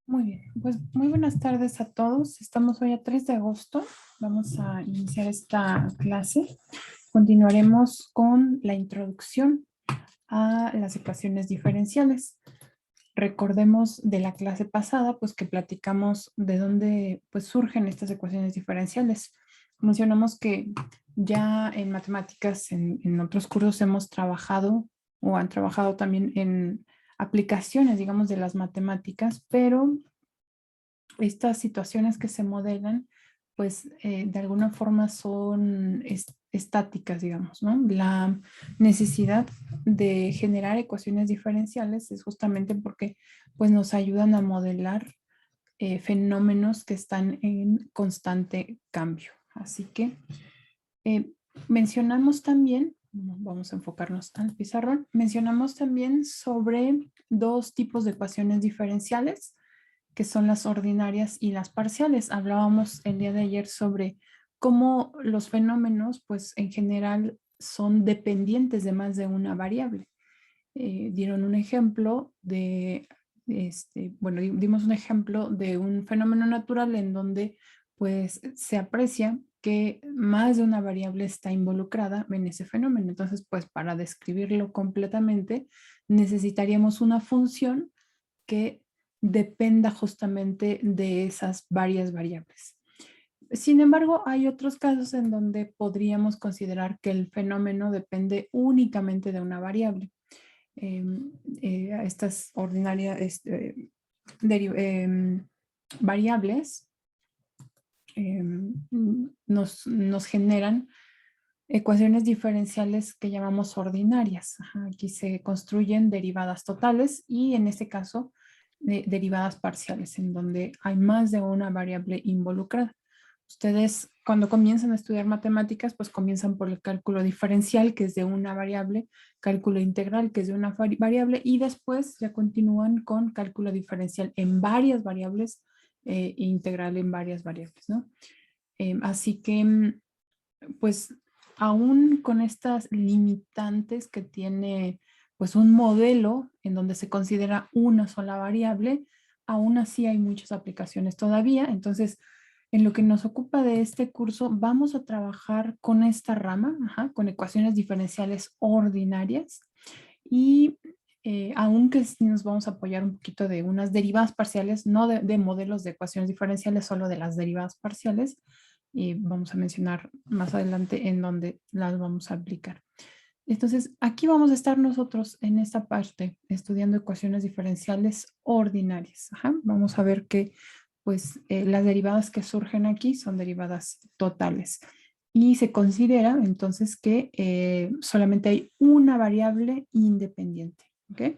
Muy bien, pues muy buenas tardes a todos. Estamos hoy a 3 de agosto. Vamos a iniciar esta clase. Continuaremos con la introducción a las ecuaciones diferenciales. Recordemos de la clase pasada, pues que platicamos de dónde pues surgen estas ecuaciones diferenciales. Mencionamos que ya en matemáticas, en otros cursos hemos trabajado o han trabajado también en aplicaciones, digamos, de las matemáticas, pero estas situaciones que se modelan, pues de alguna forma son estáticas, digamos, ¿no? La necesidad de generar ecuaciones diferenciales es justamente porque pues nos ayudan a modelar fenómenos que están en constante cambio. Así que eh, mencionamos también, vamos a enfocarnos al pizarrón, mencionamos también sobre dos tipos de ecuaciones diferenciales que son las ordinarias y las parciales. Hablábamos el día de ayer sobre cómo los fenómenos, pues en general, son dependientes de más de una variable. Dieron un ejemplo dimos un ejemplo de un fenómeno natural en donde pues se aprecia que más de una variable está involucrada en ese fenómeno. Entonces, pues para describirlo completamente, necesitaríamos una función que dependa justamente de esas varias variables. Sin embargo, hay otros casos en donde podríamos considerar que el fenómeno depende únicamente de una variable. Estas ordinarias variables nos generan ecuaciones diferenciales que llamamos ordinarias. Ajá, aquí se construyen derivadas totales y en este caso derivadas parciales, en donde hay más de una variable involucrada. Ustedes cuando comienzan a estudiar matemáticas, pues comienzan por el cálculo diferencial, que es de una variable, cálculo integral, que es de una variable, y después ya continúan con cálculo diferencial en varias variables e integral en varias variables, ¿no? Así que pues aún con estas limitantes que tiene pues un modelo en donde se considera una sola variable, aún así hay muchas aplicaciones todavía. Entonces, en lo que nos ocupa de este curso, vamos a trabajar con esta rama, ajá, con ecuaciones diferenciales ordinarias y aunque sí nos vamos a apoyar un poquito de unas derivadas parciales, no de modelos de ecuaciones diferenciales, solo de las derivadas parciales, y vamos a mencionar más adelante en dónde las vamos a aplicar. Entonces, aquí vamos a estar nosotros en esta parte estudiando ecuaciones diferenciales ordinarias. Ajá. Vamos a ver que pues las derivadas que surgen aquí son derivadas totales y se considera entonces que solamente hay una variable independiente. ¿Okay?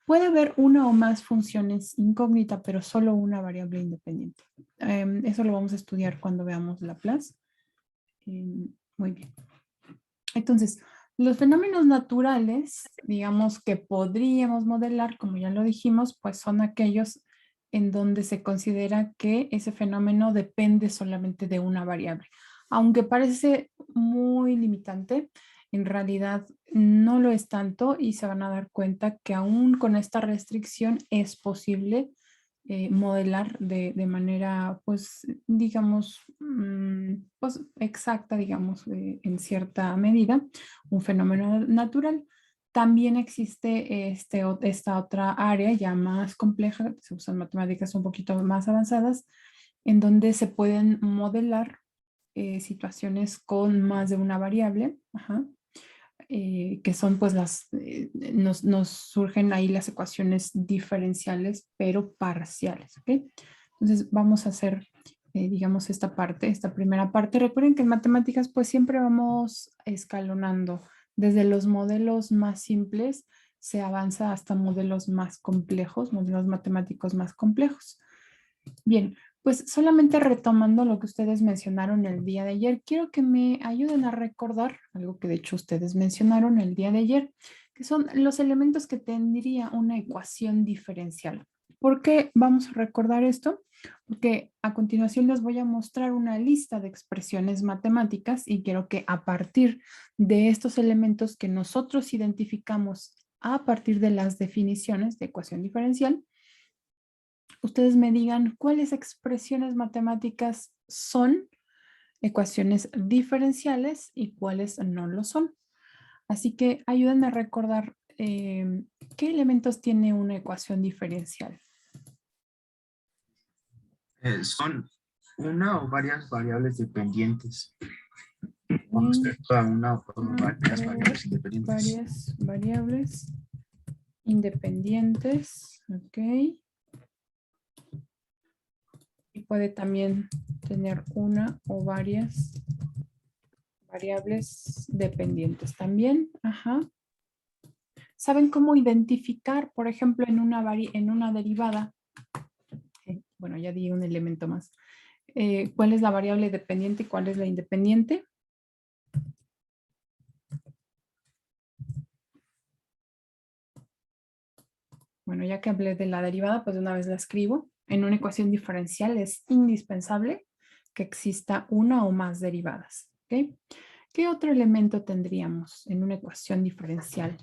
Puede haber una o más funciones incógnita, pero solo una variable independiente. Eso lo vamos a estudiar cuando veamos Laplace. Muy bien. Entonces, los fenómenos naturales, digamos que podríamos modelar, como ya lo dijimos, pues son aquellos en donde se considera que ese fenómeno depende solamente de una variable. Aunque parece muy limitante, en realidad no lo es tanto y se van a dar cuenta que aún con esta restricción es posible modelar de manera, pues, digamos, pues, exacta, digamos, en cierta medida, un fenómeno natural. También existe esta otra área ya más compleja, se usan matemáticas un poquito más avanzadas, en donde se pueden modelar situaciones con más de una variable, ajá, que son pues nos surgen ahí las ecuaciones diferenciales, pero parciales, ¿ok? Entonces vamos a hacer, digamos, esta parte, esta primera parte. Recuerden que en matemáticas pues siempre vamos escalonando. Desde los modelos más simples se avanza hasta modelos más complejos, modelos matemáticos más complejos. Bien, pues solamente retomando lo que ustedes mencionaron el día de ayer, quiero que me ayuden a recordar algo que de hecho ustedes mencionaron el día de ayer, que son los elementos que tendría una ecuación diferencial. ¿Por qué vamos a recordar esto? Porque a continuación les voy a mostrar una lista de expresiones matemáticas y quiero que a partir de estos elementos que nosotros identificamos a partir de las definiciones de ecuación diferencial, ustedes me digan cuáles expresiones matemáticas son ecuaciones diferenciales y cuáles no lo son. Así que ayúdenme a recordar qué elementos tiene una ecuación diferencial. Son una o varias variables dependientes. Con respecto a una o varias variables independientes. Varias variables independientes, ok. Y puede también tener una o varias variables dependientes también, ajá. ¿Saben cómo identificar, por ejemplo, en una derivada? Bueno, ya di un elemento más. ¿Cuál es la variable dependiente y cuál es la independiente? Bueno, ya que hablé de la derivada, pues de una vez la escribo. En una ecuación diferencial es indispensable que exista una o más derivadas. ¿Okay? ¿Qué otro elemento tendríamos en una ecuación diferencial?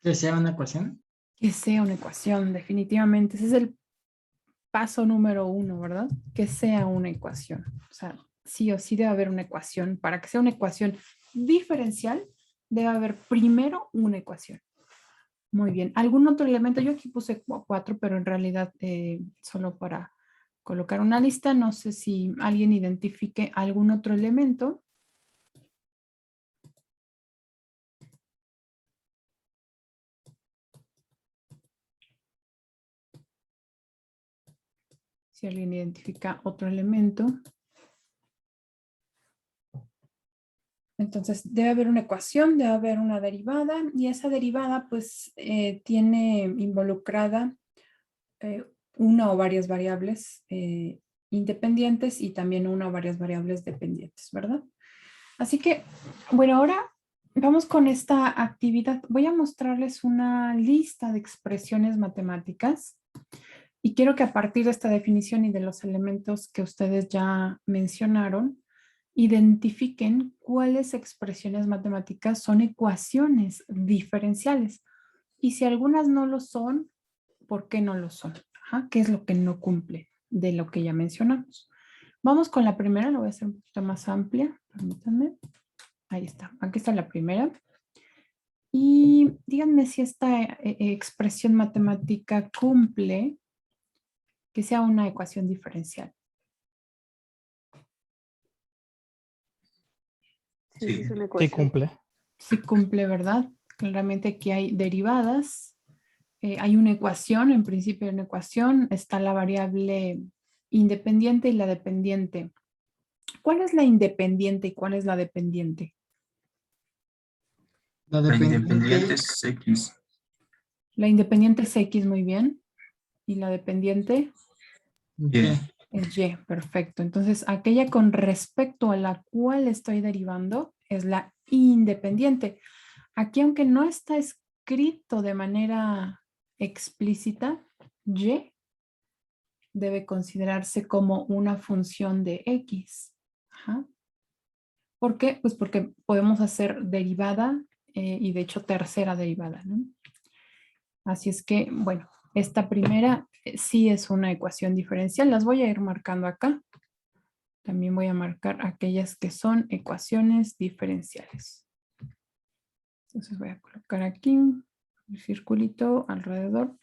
¿Que sea una ecuación? Que sea una ecuación, definitivamente. Ese es el paso número 1, ¿verdad? Que sea una ecuación. O sea, sí o sí debe haber una ecuación. Para que sea una ecuación diferencial, debe haber primero una ecuación. Muy bien. ¿Algún otro elemento? Yo aquí puse 4, pero en realidad solo para colocar una lista. No sé si alguien identifique algún otro elemento. Si alguien identifica otro elemento. Entonces debe haber una ecuación, debe haber una derivada y esa derivada pues tiene involucrada una o varias variables independientes y también una o varias variables dependientes, ¿verdad? Así que, bueno, ahora vamos con esta actividad. Voy a mostrarles una lista de expresiones matemáticas y quiero que a partir de esta definición y de los elementos que ustedes ya mencionaron, identifiquen cuáles expresiones matemáticas son ecuaciones diferenciales. Y si algunas no lo son, ¿por qué no lo son? Ajá, ¿qué es lo que no cumple de lo que ya mencionamos? Vamos con la primera, la voy a hacer un poquito más amplia. Permítanme. Ahí está. Aquí está la primera. Y díganme si esta expresión matemática cumple que sea una ecuación diferencial. Sí, es una Sí ecuación. cumple. Sí cumple, ¿verdad? Claramente aquí hay derivadas. Hay una ecuación, en principio hay una ecuación. Está la variable independiente y la dependiente. ¿Cuál es la independiente y cuál es la dependiente? La la dependiente. independiente es X. La independiente es X, muy bien. Y la dependiente Y. es Y, perfecto. Entonces, aquella con respecto a la cual estoy derivando es la independiente. Aquí, aunque no está escrito de manera explícita, Y debe considerarse como una función de X. Ajá. ¿Por qué? Pues porque podemos hacer derivada y de hecho tercera derivada, ¿no? Así es que, bueno, esta primera sí es una ecuación diferencial. Las voy a ir marcando acá. También voy a marcar aquellas que son ecuaciones diferenciales. Entonces voy a colocar aquí un circulito alrededor.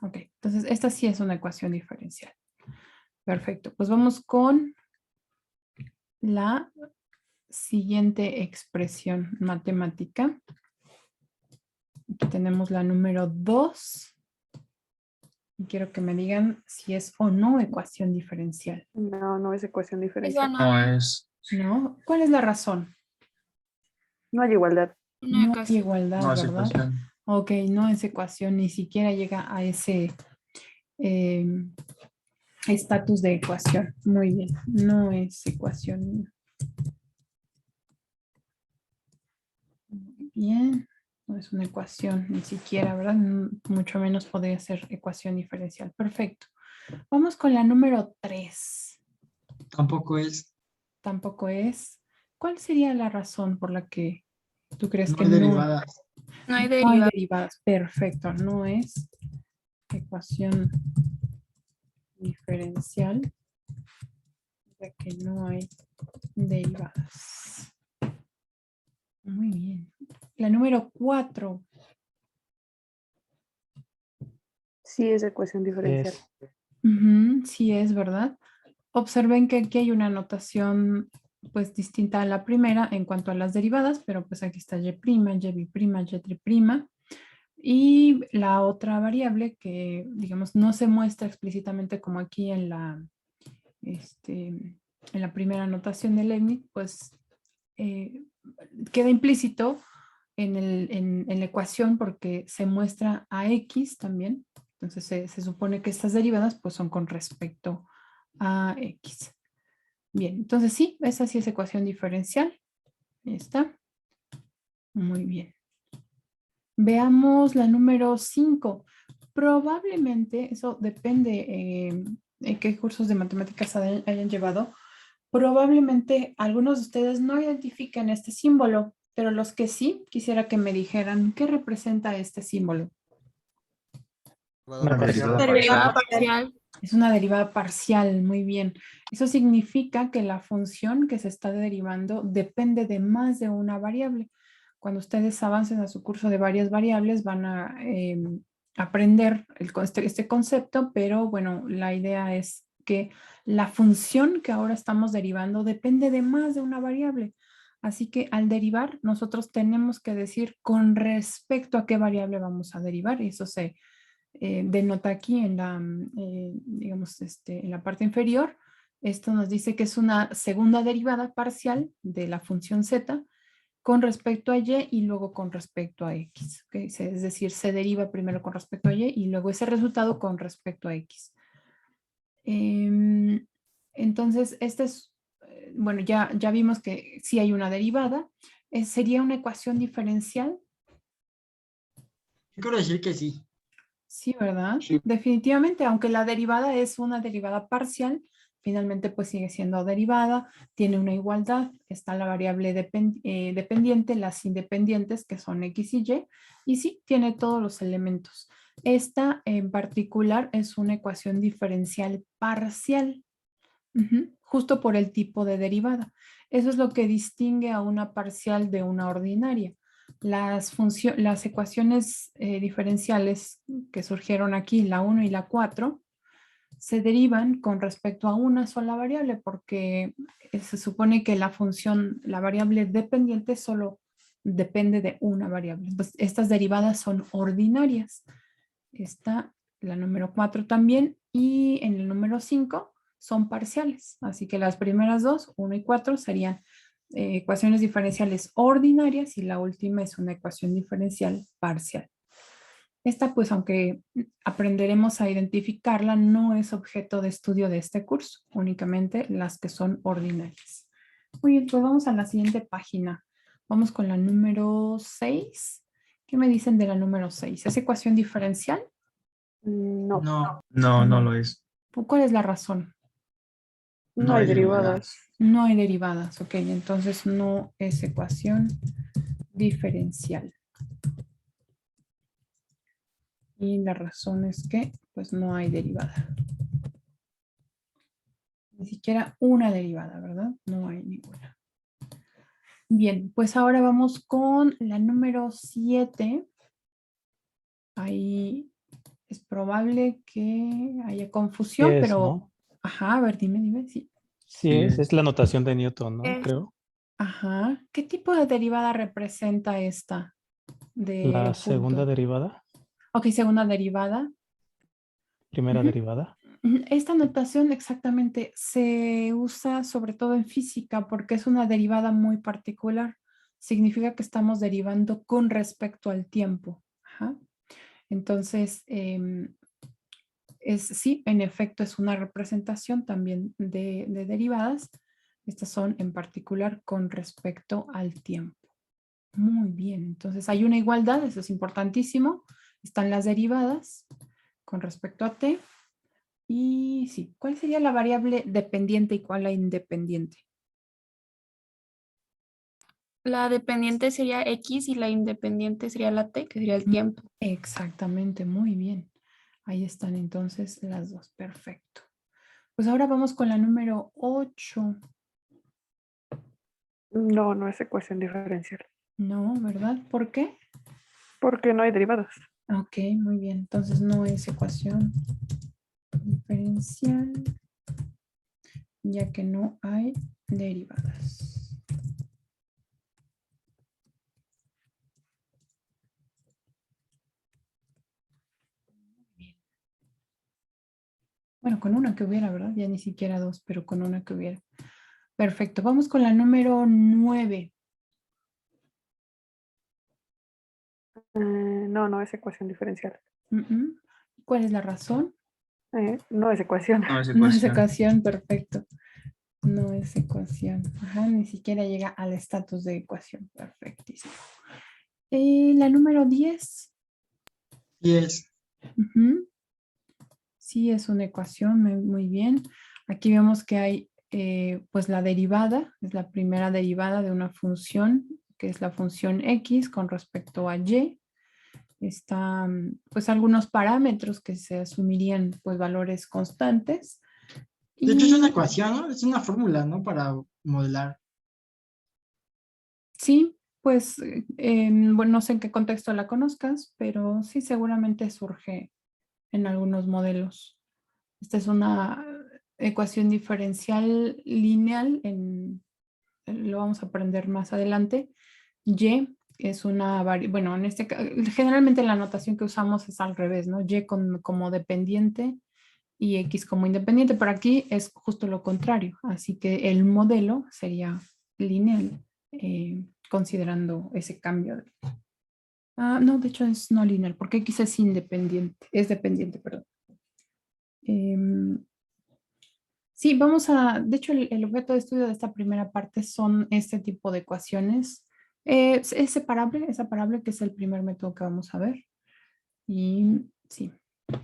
Ok, entonces esta sí es una ecuación diferencial. Perfecto, pues vamos con la siguiente expresión matemática. Aquí tenemos la número 2. Y quiero que me digan si es o no ecuación diferencial. No, no es ecuación diferencial. No es. ¿No? ¿Cuál es la razón? No hay igualdad. No hay igualdad, No es ¿verdad? ecuación. Ok, no es ecuación, ni siquiera llega a ese estatus de ecuación. Muy bien, no es ecuación. Muy bien, no es una ecuación ni siquiera, ¿verdad? Mucho menos podría ser ecuación diferencial. Perfecto. Vamos con la número 3. Tampoco es. Tampoco es. ¿Cuál sería la razón por la que tú crees No que hay no? derivadas. No hay derivadas. Perfecto, no es ecuación diferencial, ya que no hay derivadas. Muy bien. La número 4. Sí es ecuación diferencial. Sí es, ¿verdad? Observen que aquí hay una notación pues distinta a la primera en cuanto a las derivadas, pero pues aquí está y', y', y'. Y la otra variable que, digamos, no se muestra explícitamente como aquí en la primera notación de Leibniz, pues queda implícito en la ecuación porque se muestra a X también. Entonces se supone que estas derivadas pues son con respecto a X. Bien, entonces sí, esa sí es ecuación diferencial. Ahí está. Muy bien. Veamos la número 5. Probablemente, eso depende en qué cursos de matemáticas hayan llevado, probablemente algunos de ustedes no identifiquen este símbolo, pero los que sí, quisiera que me dijeran qué representa este símbolo. Una derivada Derivada parcial. parcial. Es una derivada parcial, muy bien. Eso significa que la función que se está derivando depende de más de una variable. Cuando ustedes avancen a su curso de varias variables van a aprender este concepto, pero bueno, la idea es que la función que ahora estamos derivando depende de más de una variable. Así que al derivar, nosotros tenemos que decir con respecto a qué variable vamos a derivar, y eso se denota aquí en la, digamos, en la parte inferior. Esto nos dice que es una segunda derivada parcial de la función z con respecto a y luego con respecto a x. ¿Okay? Es decir, se deriva primero con respecto a y luego ese resultado con respecto a x. Entonces, este es, bueno, ya vimos que sí hay una derivada. ¿Sería una ecuación diferencial? Yo quiero decir que sí. Sí, ¿verdad? Sí. Definitivamente, aunque la derivada es una derivada parcial, finalmente pues sigue siendo derivada, tiene una igualdad, está la variable dependiente, las independientes que son x y sí, tiene todos los elementos. Esta en particular es una ecuación diferencial parcial, justo por el tipo de derivada. Eso es lo que distingue a una parcial de una ordinaria. Las ecuaciones diferenciales que surgieron aquí, la 1 y la 4, se derivan con respecto a una sola variable porque se supone que la función, la variable dependiente solo depende de una variable. Entonces, estas derivadas son ordinarias. Está la número 4 también y en el número 5 son parciales. Así que las primeras dos, 1 y 4, serían ecuaciones diferenciales ordinarias y la última es una ecuación diferencial parcial. Esta, pues, aunque aprenderemos a identificarla, no es objeto de estudio de este curso, únicamente las que son ordinarias. Muy bien, pues vamos a la siguiente página. Vamos con la número 6. ¿Qué me dicen de la número 6? ¿Es ecuación diferencial? No, No. No, no lo es. ¿Cuál es la razón? no hay derivadas. No hay derivadas, ok, entonces no es ecuación diferencial. Y la razón es que pues no hay derivada. Ni siquiera una derivada, ¿verdad? No hay ninguna. Bien, pues ahora vamos con la número 7. Ahí es probable que haya confusión, Sí es, pero... ¿no? Ajá, a ver, dime, sí. Sí es la notación de Newton, ¿no? Creo. Ajá. ¿Qué tipo de derivada representa esta? La De segunda punto. derivada, Ok, segunda derivada. primera Ujú. derivada. Esta notación exactamente se usa sobre todo en física porque es una derivada muy particular. Significa que estamos derivando con respecto al tiempo. Ajá. Entonces, sí, en efecto es una representación también de derivadas. Estas son en particular con respecto al tiempo. Muy bien, entonces hay una igualdad, eso es importantísimo. Están las derivadas con respecto a t. Y sí, ¿cuál sería la variable dependiente y cuál la independiente? La dependiente sería X y la independiente sería la T, que sería el tiempo. Exactamente, muy bien. Ahí están entonces las dos, perfecto. Pues ahora vamos con la número 8. No, no es ecuación diferencial. No, ¿verdad? ¿Por qué? Porque no hay derivadas. Ok, muy bien. Entonces no es ecuación diferencial, ya que no hay derivadas. Bueno, con una que hubiera, ¿verdad? Ya ni siquiera dos, pero con una que hubiera. Perfecto. Vamos con la número 9. No, no es ecuación diferencial. ¿Cuál es la razón? No es ecuación. No es No es ecuación. ecuación, perfecto. No es ecuación. Ajá, ni siquiera llega al estatus de ecuación. Perfectísimo. La número 10. Sí es. Ujú. Sí, es una ecuación, muy bien. Aquí vemos que hay pues la derivada, es la primera derivada de una función, que es la función x con respecto a y. Están pues algunos parámetros que se asumirían pues valores constantes. De hecho, es una Y ecuación, ¿no? Es una fórmula, ¿no? Para modelar. sí, pues bueno, no sé en qué contexto la conozcas, pero sí seguramente surge en algunos modelos. Esta es una ecuación diferencial lineal, lo vamos a aprender más adelante. Y es una bueno, generalmente la notación que usamos es al revés, ¿no? Y como dependiente y X como independiente, pero aquí es justo lo contrario, así que el modelo sería lineal, considerando ese cambio. No, de hecho es no lineal, porque X es independiente, es dependiente, perdón. Sí, de hecho, el objeto de estudio de esta primera parte son este tipo de ecuaciones. Es separable, que es el primer método que vamos a ver. Y sí,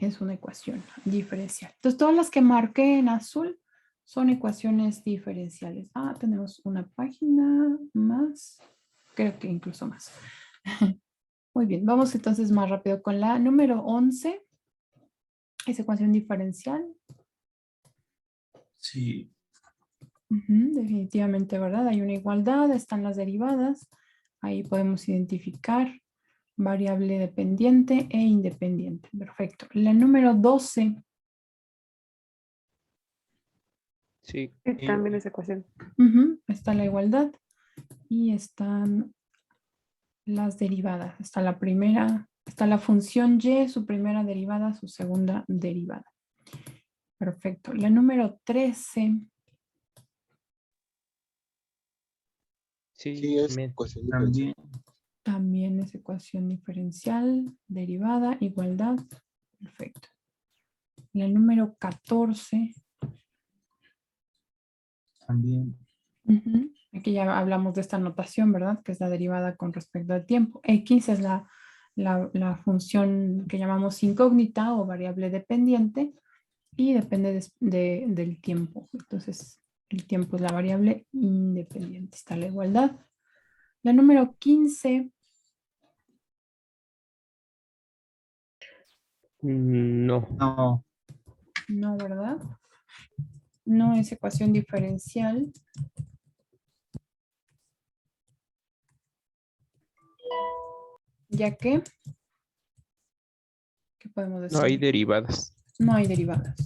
es una ecuación diferencial. Entonces, todas las que marqué en azul son ecuaciones diferenciales. Tenemos una página más, creo que incluso más. Muy bien, vamos entonces más rápido con la número 11. Es ecuación diferencial. Sí. Definitivamente, ¿verdad? Hay una igualdad, están las derivadas. Ahí podemos identificar variable dependiente e independiente. Perfecto. La número 12. Sí. Y también es ecuación. Está la igualdad y están las derivadas. Está la primera, está la función y, su primera derivada, su segunda derivada. Perfecto. La número 13. Sí, Sí, es también. ecuación diferencial. También. También es ecuación diferencial, derivada, igualdad. Perfecto. La número 14. También. Aquí ya hablamos de esta notación, ¿verdad? Que es la derivada con respecto al tiempo. X es la función que llamamos incógnita o variable dependiente y depende del tiempo. Entonces, el tiempo es la variable independiente. Está la igualdad. La número 15. No. No. No, ¿verdad? No es ecuación diferencial. Ya que, ¿qué podemos decir? No hay derivadas. No hay derivadas.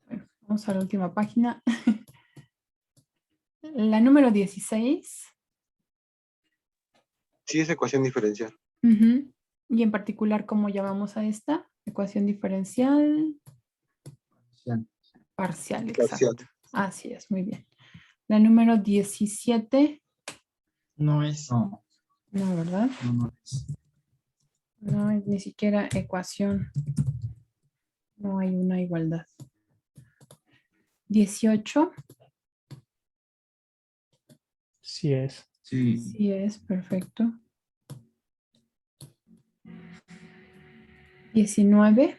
Bueno, vamos a la última página. La número 16. Sí, es ecuación diferencial. Y en particular, ¿cómo llamamos a esta? Ecuación diferencial parcial, Parcial. exacto. Así es, muy bien. La número 17. No es. No. No, ¿verdad? No es. No es ni siquiera ecuación. No hay una igualdad. 18. Sí es. Sí. Sí es, perfecto. 19.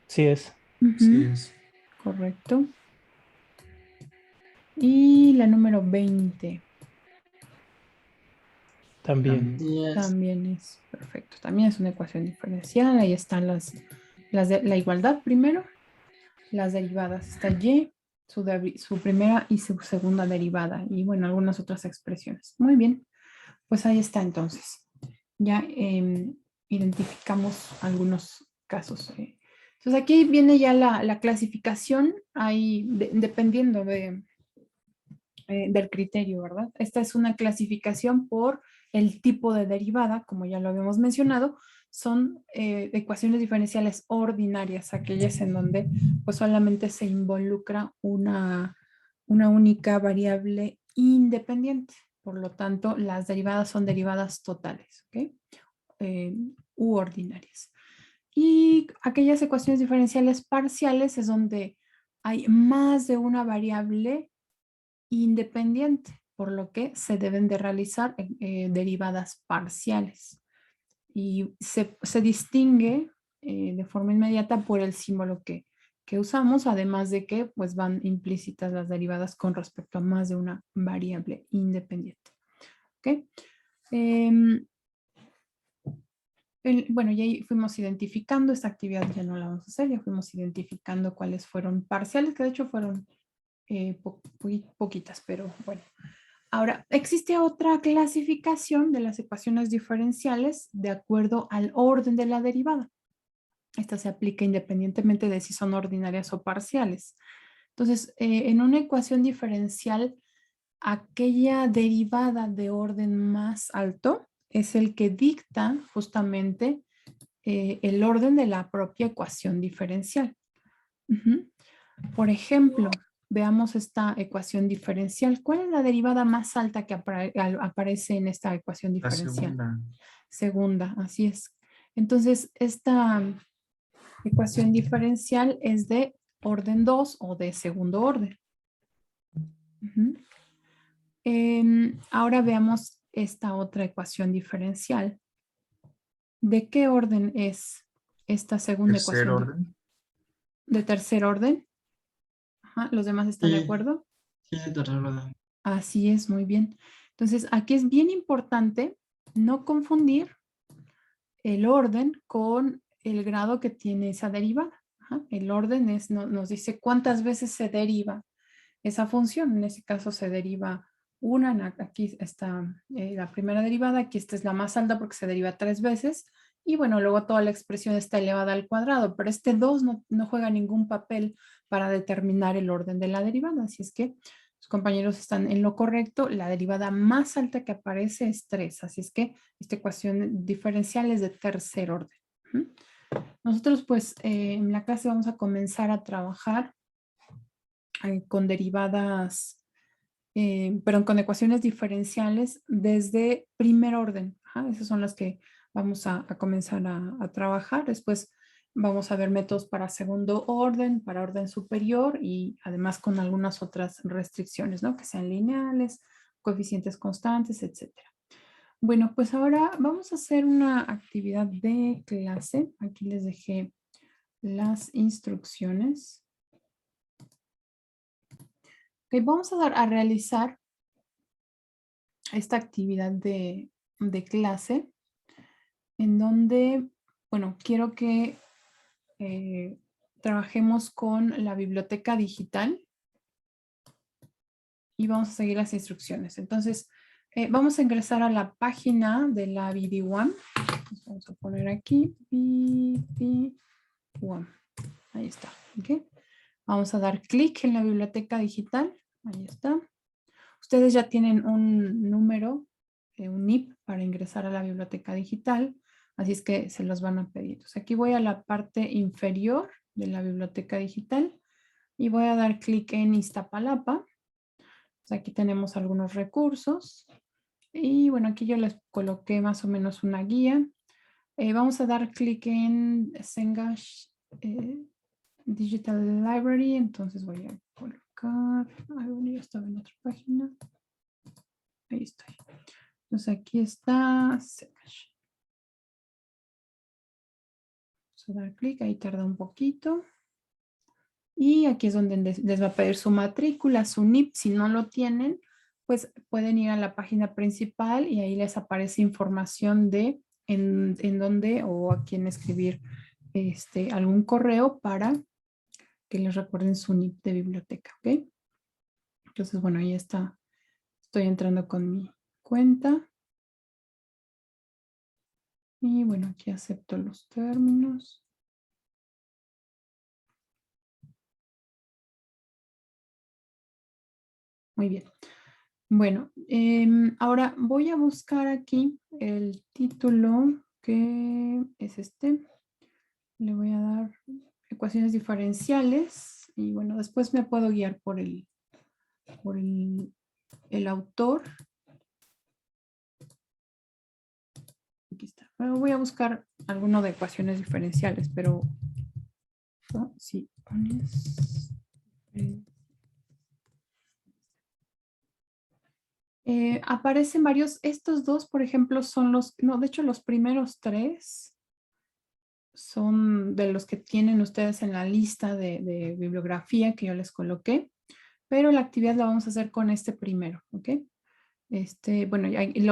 Sí es. Sí es. Correcto. Y la número 20. También. Sí es. También es perfecto. También es una ecuación diferencial. Ahí están las de la igualdad primero, las derivadas. Está y, su primera y su segunda derivada. Y bueno, algunas otras expresiones. Muy bien. Pues ahí está entonces. Ya identificamos algunos casos. Entonces aquí viene ya la clasificación, ahí dependiendo del criterio, ¿verdad? Esta es una clasificación por el tipo de derivada, como ya lo habíamos mencionado, son ecuaciones diferenciales ordinarias, aquellas en donde pues solamente se involucra una única variable independiente. Por lo tanto, las derivadas son derivadas totales, ¿ok? U ordinarias. Y aquellas ecuaciones diferenciales parciales es donde hay más de una variable independiente, por lo que se deben de realizar derivadas parciales. Y se distingue de forma inmediata por el símbolo que usamos, además de que pues van implícitas las derivadas con respecto a más de una variable independiente. ¿Ok? Bueno, ya fuimos identificando, esta actividad ya no la vamos a hacer, ya fuimos identificando cuáles fueron parciales, que de hecho fueron poquitas, pero bueno. Ahora, existe otra clasificación de las ecuaciones diferenciales de acuerdo al orden de la derivada. Esta se aplica independientemente de si son ordinarias o parciales. Entonces, en una ecuación diferencial, aquella derivada de orden más alto es el que dicta justamente el orden de la propia ecuación diferencial. Por ejemplo, veamos esta ecuación diferencial. ¿Cuál es la derivada más alta que aparece en esta ecuación La diferencial? segunda. Segunda, así es. Entonces, esta ecuación diferencial es de orden 2 o de segundo orden. Ahora veamos esta otra ecuación diferencial. ¿De qué orden es esta segunda Tercer ecuación? orden. ¿De tercer orden? Ajá, ¿los demás están de Sí, acuerdo? sí, de tercer orden. Así es, muy bien. Entonces, aquí es bien importante no confundir el orden con el grado que tiene esa derivada. Ajá, el orden nos dice cuántas veces se deriva esa función. En ese caso se deriva una, aquí está la primera derivada, aquí esta es la más alta porque se deriva 3 veces. Y bueno, luego toda la expresión está elevada al cuadrado, pero este 2 no juega ningún papel para determinar el orden de la derivada. Así es que los compañeros están en lo correcto. La derivada más alta que aparece es 3. Así es que esta ecuación diferencial es de tercer orden. Nosotros pues en la clase vamos a comenzar a trabajar con derivadas, perdón, con ecuaciones diferenciales desde primer orden. Ajá, esas son las que vamos a comenzar a trabajar. Después vamos a ver métodos para segundo orden, para orden superior y además con algunas otras restricciones, ¿no? Que sean lineales, coeficientes constantes, etc. Bueno, pues ahora vamos a hacer una actividad de clase. Aquí les dejé las instrucciones. Ok, vamos a realizar esta actividad de clase en donde, bueno, quiero que trabajemos con la biblioteca digital y vamos a seguir las instrucciones. Entonces, vamos a ingresar a la página de la BD1. Vamos a poner aquí BD1. Ahí está. ¿Okay? Vamos a dar clic en la biblioteca digital. Ahí está. Ustedes ya tienen un número, un NIP para ingresar a la biblioteca digital, así es que se los van a pedir. Entonces aquí voy a la parte inferior de la biblioteca digital y voy a dar clic en Iztapalapa. Entonces aquí tenemos algunos recursos y bueno, aquí yo les coloqué más o menos una guía. Vamos a dar clic en Zengash Digital Library, entonces voy a colocar, bueno, ya estaba en otra página. Ahí estoy. Entonces aquí está Zengash. Vamos a dar clic, ahí tarda un poquito. Y aquí es donde les va a pedir su matrícula, su NIP. Si no lo tienen, pues pueden ir a la página principal y ahí les aparece información de en dónde o a quién escribir algún correo para que les recuerden su NIP de biblioteca, ¿ok? Entonces, bueno, ahí está. Estoy entrando con mi cuenta. Y bueno, aquí acepto los términos. Muy bien. Bueno, ahora voy a buscar aquí el título que es este. Le voy a dar ecuaciones diferenciales y bueno, después me puedo guiar por el autor. Aquí está. Bueno, voy a buscar alguno de ecuaciones diferenciales, pero ¿no? Sí, aparecen varios, estos dos, por ejemplo, son los, no, de hecho los primeros tres son de los que tienen ustedes en la lista de bibliografía que yo les coloqué, pero la actividad la vamos a hacer con este primero, ¿ok? Bueno,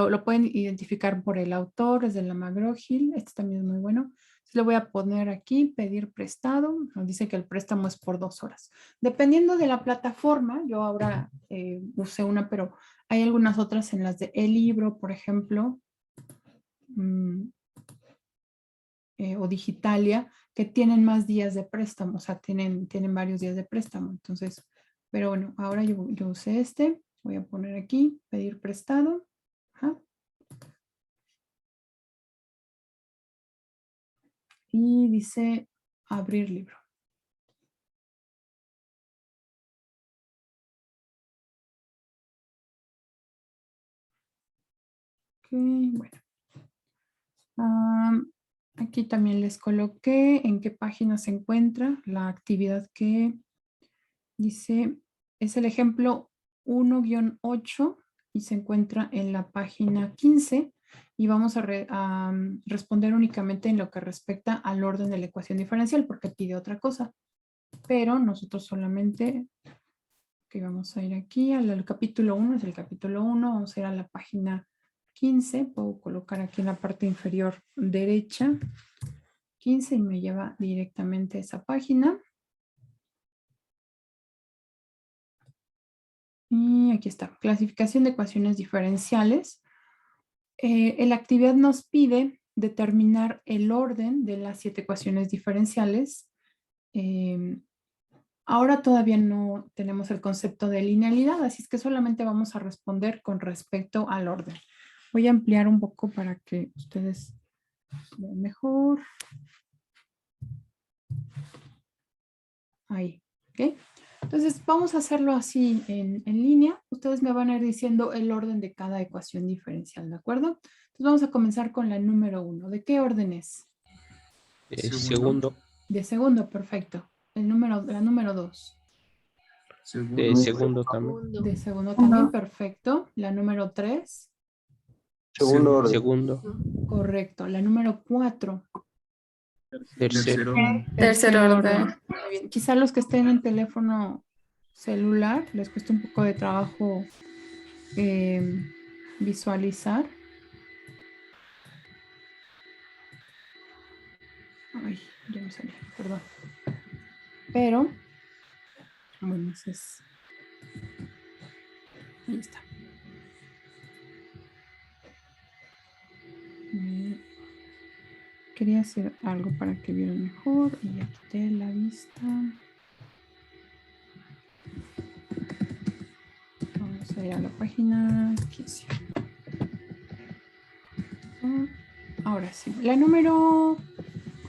lo pueden identificar por el autor, es de la McGraw-Hill, este también es muy bueno. Le voy a poner aquí, pedir prestado, nos dice que el préstamo es por 2 horas. Dependiendo de la plataforma, yo ahora usé una, pero hay algunas otras en las de eLibro, por ejemplo, o Digitalia, que tienen más días de préstamo, o sea, tienen varios días de préstamo. Entonces, pero bueno, ahora yo usé este. Voy a poner aquí, pedir prestado. Ajá. Y dice abrir libro. Ok, bueno. Aquí también les coloqué en qué página se encuentra la actividad que dice, es el ejemplo 1-8 y se encuentra en la página 15 y vamos a responder únicamente en lo que respecta al orden de la ecuación diferencial porque pide otra cosa, pero nosotros solamente que vamos a ir aquí al capítulo 1, es el capítulo 1, vamos a ir a la página 15, puedo colocar aquí en la parte inferior derecha 15 y me lleva directamente a esa página. Y aquí está, clasificación de ecuaciones diferenciales. La actividad nos pide determinar el orden de las 7 ecuaciones diferenciales. Ahora todavía no tenemos el concepto de linealidad, así es que solamente vamos a responder con respecto al orden. Voy a ampliar un poco para que ustedes vean mejor. Ahí, ¿ok? Entonces vamos a hacerlo así en línea. Ustedes me van a ir diciendo el orden de cada ecuación diferencial, ¿de acuerdo? Entonces vamos a comenzar con la número 1. ¿De qué orden es? Segundo. De segundo, perfecto. La número 2. De segundo también. De segundo también, perfecto. La número 3. Segundo orden. Segundo. Correcto. La número 4. Tercero. Tercer orden. Muy bien. Quizá los que estén en teléfono celular les cuesta un poco de trabajo visualizar. Ay, ya me salió, perdón. Pero, bueno, ese es. Ahí está. Quería hacer algo para que vieran mejor y ya quité la vista. Vamos a ir a la página 15. Ahora sí, la número,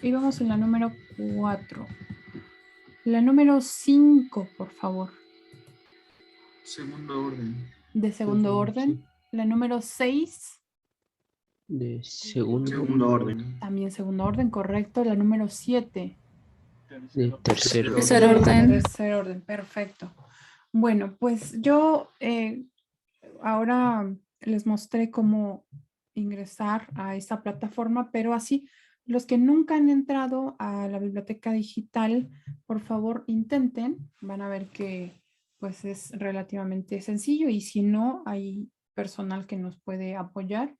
íbamos en la número 4. La número 5, por favor. Segundo orden. De segundo orden. La número 6. De segundo. Segundo orden. También segundo orden, correcto. La número 7. De tercero. Tercer orden. Tercer orden, perfecto. Bueno, pues yo ahora les mostré cómo ingresar a esta plataforma, pero así, los que nunca han entrado a la biblioteca digital, por favor intenten, van a ver que pues es relativamente sencillo y si no, hay personal que nos puede apoyar.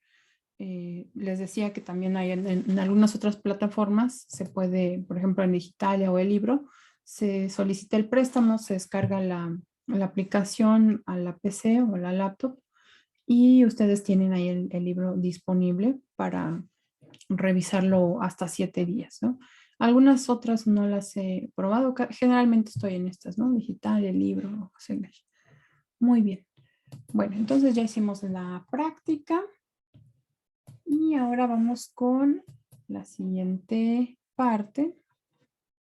Les decía que también hay en algunas otras plataformas, se puede, por ejemplo, en Digitalia o el libro, se solicita el préstamo, se descarga la aplicación a la PC o a la laptop y ustedes tienen ahí el libro disponible para revisarlo hasta 7 días, ¿no? Algunas otras no las he probado, generalmente estoy en estas, ¿no? Digital, el libro, muy bien. Bueno, entonces ya hicimos la práctica y ahora vamos con la siguiente parte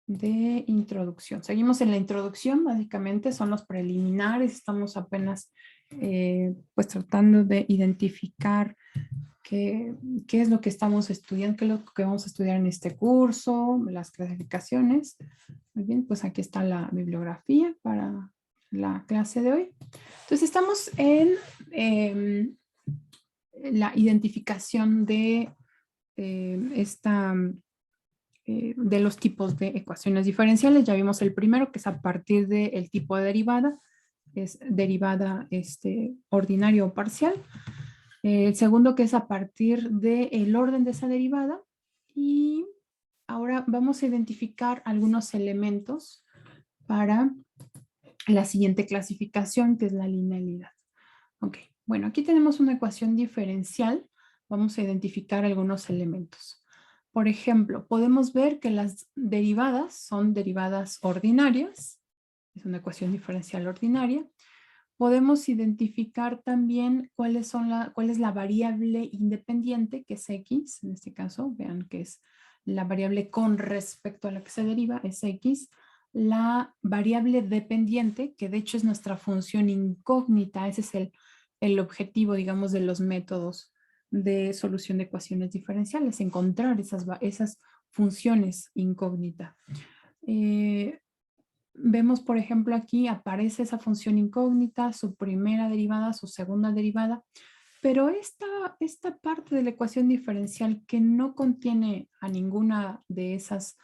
de introducción. Seguimos en la introducción, básicamente son los preliminares, estamos apenas pues tratando de identificar qué es lo que estamos estudiando, qué es lo que vamos a estudiar en este curso, las clasificaciones. Muy bien, pues aquí está la bibliografía para la clase de hoy. Entonces estamos en la identificación de de los tipos de ecuaciones diferenciales. Ya vimos el primero, que es a partir del tipo de derivada, es derivada ordinaria o parcial. El segundo, que es a partir del orden de esa derivada. Y ahora vamos a identificar algunos elementos para la siguiente clasificación, que es la linealidad. Ok, bueno, aquí tenemos una ecuación diferencial. Vamos a identificar algunos elementos. Por ejemplo, podemos ver que las derivadas son derivadas ordinarias. Es una ecuación diferencial ordinaria. Podemos identificar también cuál es la variable independiente, que es X. En este caso, vean que es la variable con respecto a la que se deriva, es X. La variable dependiente, que de hecho es nuestra función incógnita. Ese es el objetivo, digamos, de los métodos de solución de ecuaciones diferenciales, encontrar esas funciones incógnita. Vemos, por ejemplo, aquí aparece esa función incógnita, su primera derivada, su segunda derivada, pero esta parte de la ecuación diferencial que no contiene a ninguna de esas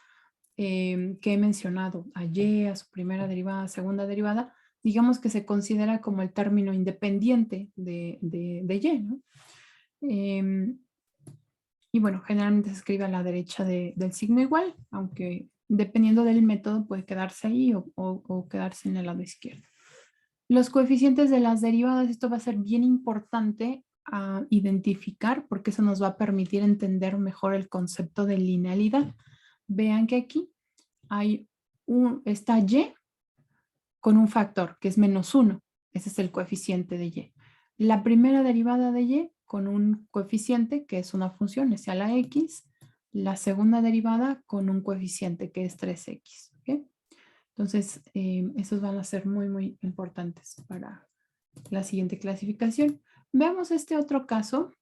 que he mencionado, a y, a su primera derivada, segunda derivada, digamos que se considera como el término independiente de y, ¿no? Y bueno, generalmente se escribe a la derecha del signo igual, aunque dependiendo del método puede quedarse ahí o quedarse en el lado izquierdo. Los coeficientes de las derivadas, esto va a ser bien importante a identificar porque eso nos va a permitir entender mejor el concepto de linealidad. Vean que aquí está y con un factor que es -1. Ese es el coeficiente de y. La primera derivada de y con un coeficiente que es una función, es a la x. La segunda derivada con un coeficiente que es 3x. ¿Okay? Entonces, esos van a ser muy, muy importantes para la siguiente clasificación. Veamos este otro caso.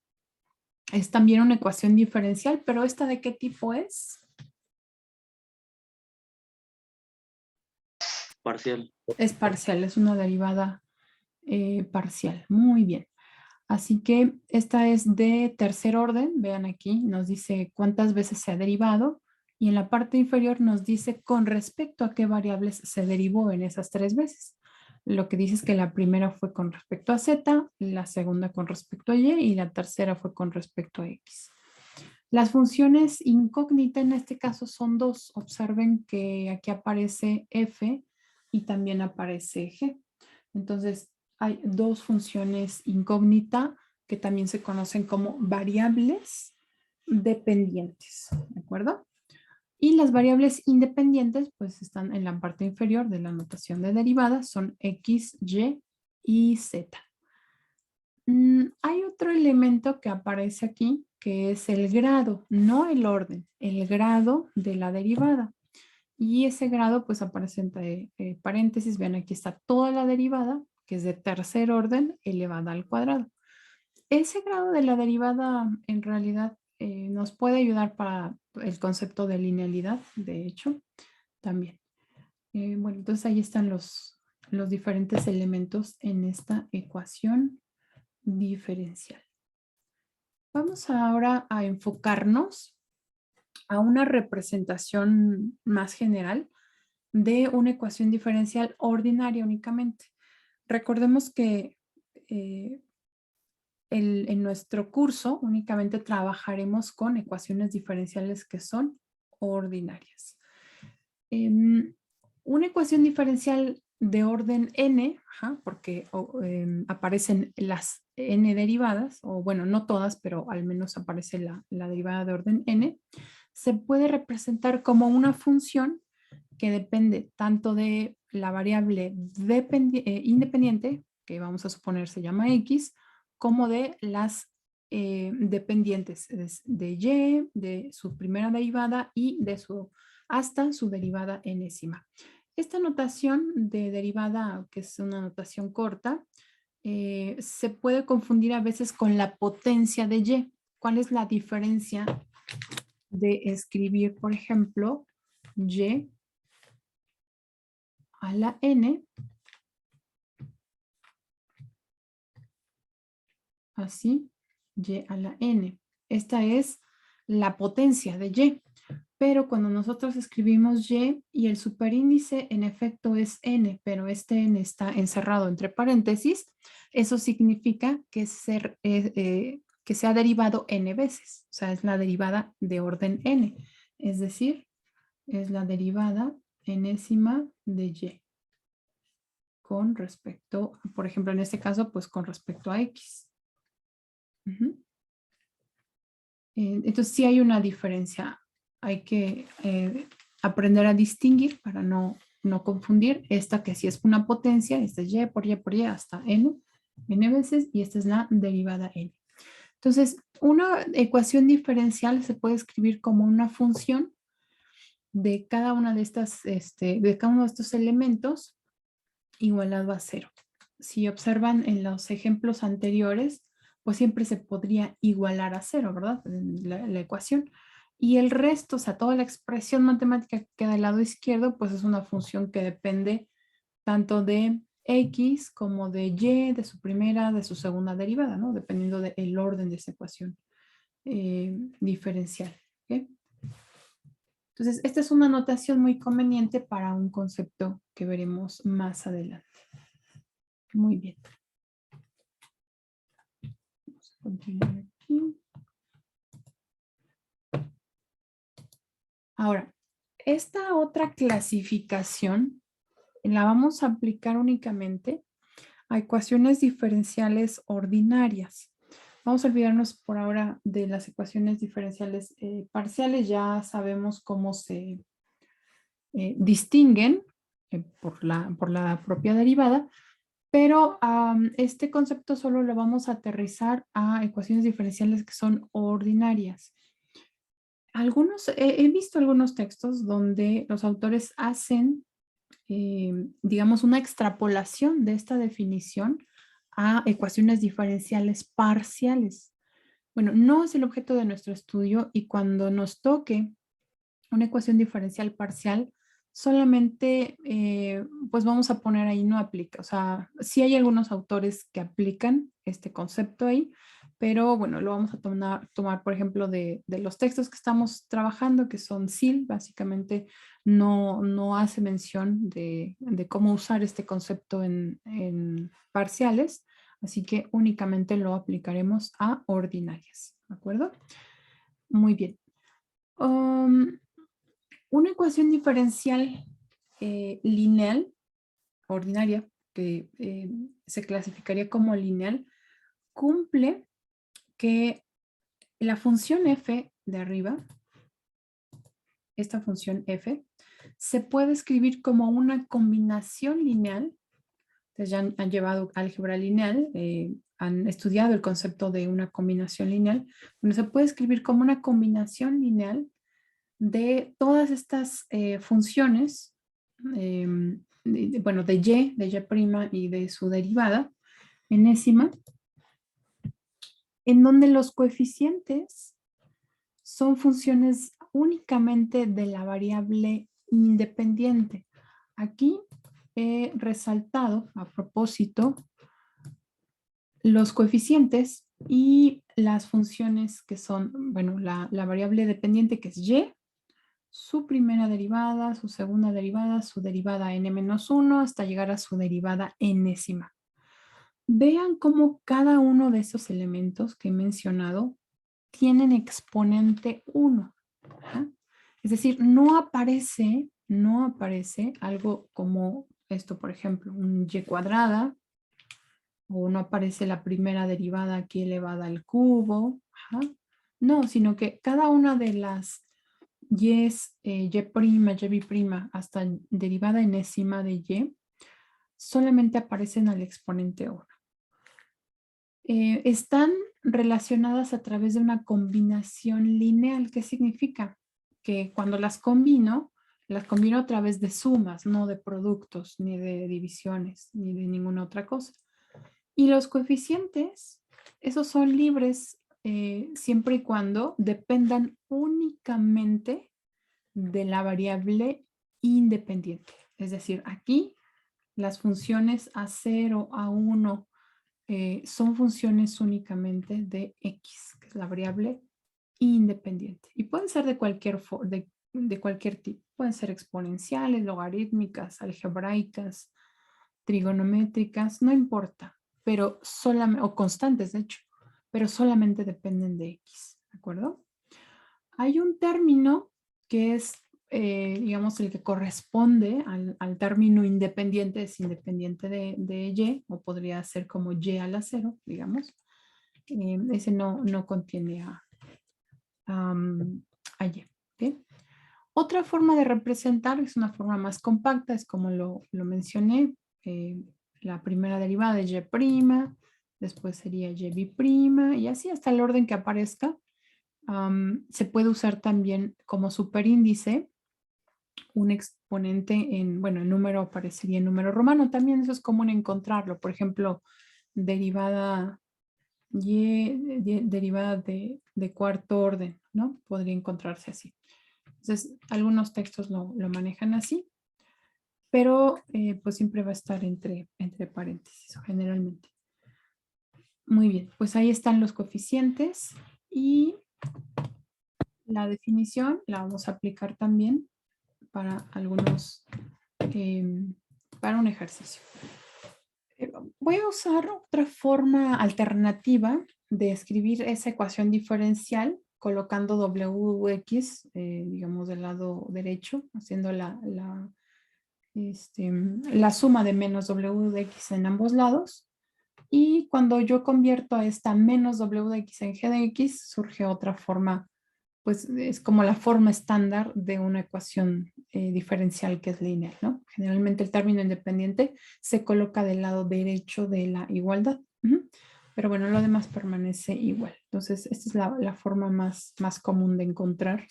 Es también una ecuación diferencial, pero ¿esta de qué tipo es? Parcial. Es parcial, es una derivada parcial. Muy bien. Así que esta es de tercer orden. Vean aquí, nos dice cuántas veces se ha derivado. Y en la parte inferior nos dice con respecto a qué variables se derivó en esas 3 veces. Lo que dice es que la primera fue con respecto a z, la segunda con respecto a y la tercera fue con respecto a x. Las funciones incógnita en este caso son 2. Observen que aquí aparece f y también aparece g. Entonces hay 2 funciones incógnita que también se conocen como variables dependientes. ¿De acuerdo? Y las variables independientes pues están en la parte inferior de la notación de derivadas, son x, y z. Hay otro elemento que aparece aquí que es el grado, no el orden, el grado de la derivada. Y ese grado pues aparece entre paréntesis, vean aquí está toda la derivada que es de tercer orden elevada al cuadrado. Ese grado de la derivada en realidad nos puede ayudar para el concepto de linealidad, de hecho, también. Bueno, entonces ahí están los diferentes elementos en esta ecuación diferencial. Vamos ahora a enfocarnos a una representación más general de una ecuación diferencial ordinaria únicamente. recordemos que en nuestro curso únicamente trabajaremos con ecuaciones diferenciales que son ordinarias. Una ecuación diferencial de orden n, porque aparecen las n derivadas, o bueno, no todas, pero al menos aparece la derivada de orden n, se puede representar como una función que depende tanto de la variable independiente, que vamos a suponer se llama x, como de las dependientes de y, de su primera derivada y de hasta su derivada enésima. Esta notación de derivada, que es una notación corta, se puede confundir a veces con la potencia de y. ¿Cuál es la diferencia de escribir, por ejemplo, y a la n, así, y a la n? Esta es la potencia de y, pero cuando nosotros escribimos y el superíndice en efecto es n, pero este n está encerrado entre paréntesis, eso significa que se ha derivado n veces, o sea, es la derivada de orden n, es decir, es la derivada enésima de y con respecto, por ejemplo, en este caso, pues con respecto a x. Entonces sí hay una diferencia. Hay que aprender a distinguir para no confundir. Esta que sí es una potencia, esta es y por y hasta n veces, y esta es la derivada n. Entonces, una ecuación diferencial se puede escribir como una función de cada una de estas, de cada uno de estos elementos igualado a 0. Si observan en los ejemplos anteriores, pues siempre se podría igualar a 0, ¿verdad? La ecuación. Y el resto, o sea, toda la expresión matemática que queda al lado izquierdo, pues es una función que depende tanto de x como de y, de su primera, de su segunda derivada, ¿no? Dependiendo del orden de esa ecuación diferencial. ¿Okay? Entonces, esta es una notación muy conveniente para un concepto que veremos más adelante. Muy bien. Vamos a continuar aquí. Ahora, esta otra clasificación la vamos a aplicar únicamente a ecuaciones diferenciales ordinarias. Vamos a olvidarnos por ahora de las ecuaciones diferenciales parciales. Ya sabemos cómo se distinguen por la propia derivada, pero este concepto solo lo vamos a aterrizar a ecuaciones diferenciales que son ordinarias. He visto algunos textos donde los autores hacen, digamos, una extrapolación de esta definición a ecuaciones diferenciales parciales. Bueno, no es el objeto de nuestro estudio y cuando nos toque una ecuación diferencial parcial, solamente pues vamos a poner ahí no aplica. O sea, sí hay algunos autores que aplican este concepto ahí, pero bueno, lo vamos a tomar por ejemplo, de los textos que estamos trabajando, que son SIL, básicamente no hace mención de cómo usar este concepto en parciales, así que únicamente lo aplicaremos a ordinarias, ¿de acuerdo? Muy bien. Una ecuación diferencial lineal, ordinaria, que se clasificaría como lineal, cumple que la función f de arriba, esta función f, se puede escribir como una combinación lineal. Ustedes ya han llevado álgebra lineal, han estudiado el concepto de una combinación lineal. Bueno, se puede escribir como una combinación lineal de todas estas funciones, bueno, de y y de su derivada enésima, en donde los coeficientes son funciones únicamente de la variable independiente. Aquí he resaltado a propósito los coeficientes y las funciones que son, bueno, la variable dependiente que es y, su primera derivada, su segunda derivada, su derivada n-1 hasta llegar a su derivada enésima. Vean cómo cada uno de esos elementos que he mencionado tienen exponente 1. Es decir, no aparece algo como esto, por ejemplo, un y cuadrada, o no aparece la primera derivada aquí elevada al cubo. No, sino que cada una de las y, y', hasta derivada enésima de y, solamente aparecen al exponente 1. Están relacionadas a través de una combinación lineal. ¿Qué significa? Que cuando las combino a través de sumas, no de productos, ni de divisiones, ni de ninguna otra cosa. Y los coeficientes, esos son libres siempre y cuando dependan únicamente de la variable independiente. Es decir, aquí las funciones A0, A1, son funciones únicamente de X, que es la variable independiente. Y pueden ser de cualquier tipo. Pueden ser exponenciales, logarítmicas, algebraicas, trigonométricas, no importa, pero solamente, o constantes de hecho, pero solamente dependen de X, ¿de acuerdo? Hay un término que es, digamos, el que corresponde al término independiente, es independiente de Y, o podría ser como Y a la 0, digamos. Ese no contiene a Y. ¿Bien? Otra forma de representar es una forma más compacta, es como lo mencioné. La primera derivada es Y', después sería Y', y así hasta el orden que aparezca. Se puede usar también como superíndice un exponente en, bueno, el número aparecería en número romano. También eso es común encontrarlo. Por ejemplo, derivada derivada de cuarto orden, ¿no? Podría encontrarse así. Entonces, algunos textos lo manejan así, pero pues siempre va a estar entre paréntesis, generalmente. Muy bien, pues ahí están los coeficientes y la definición la vamos a aplicar también para algunos, para un ejercicio. Voy a usar otra forma alternativa de escribir esa ecuación diferencial colocando wx, digamos, del lado derecho, haciendo la suma de menos w de x en ambos lados. Y cuando yo convierto a esta menos w de x en g de x, surge otra forma, pues es como la forma estándar de una ecuación diferencial que es lineal, ¿no? Generalmente el término independiente se coloca del lado derecho de la igualdad. Pero bueno, lo demás permanece igual. Entonces, esta es la forma más común de encontrar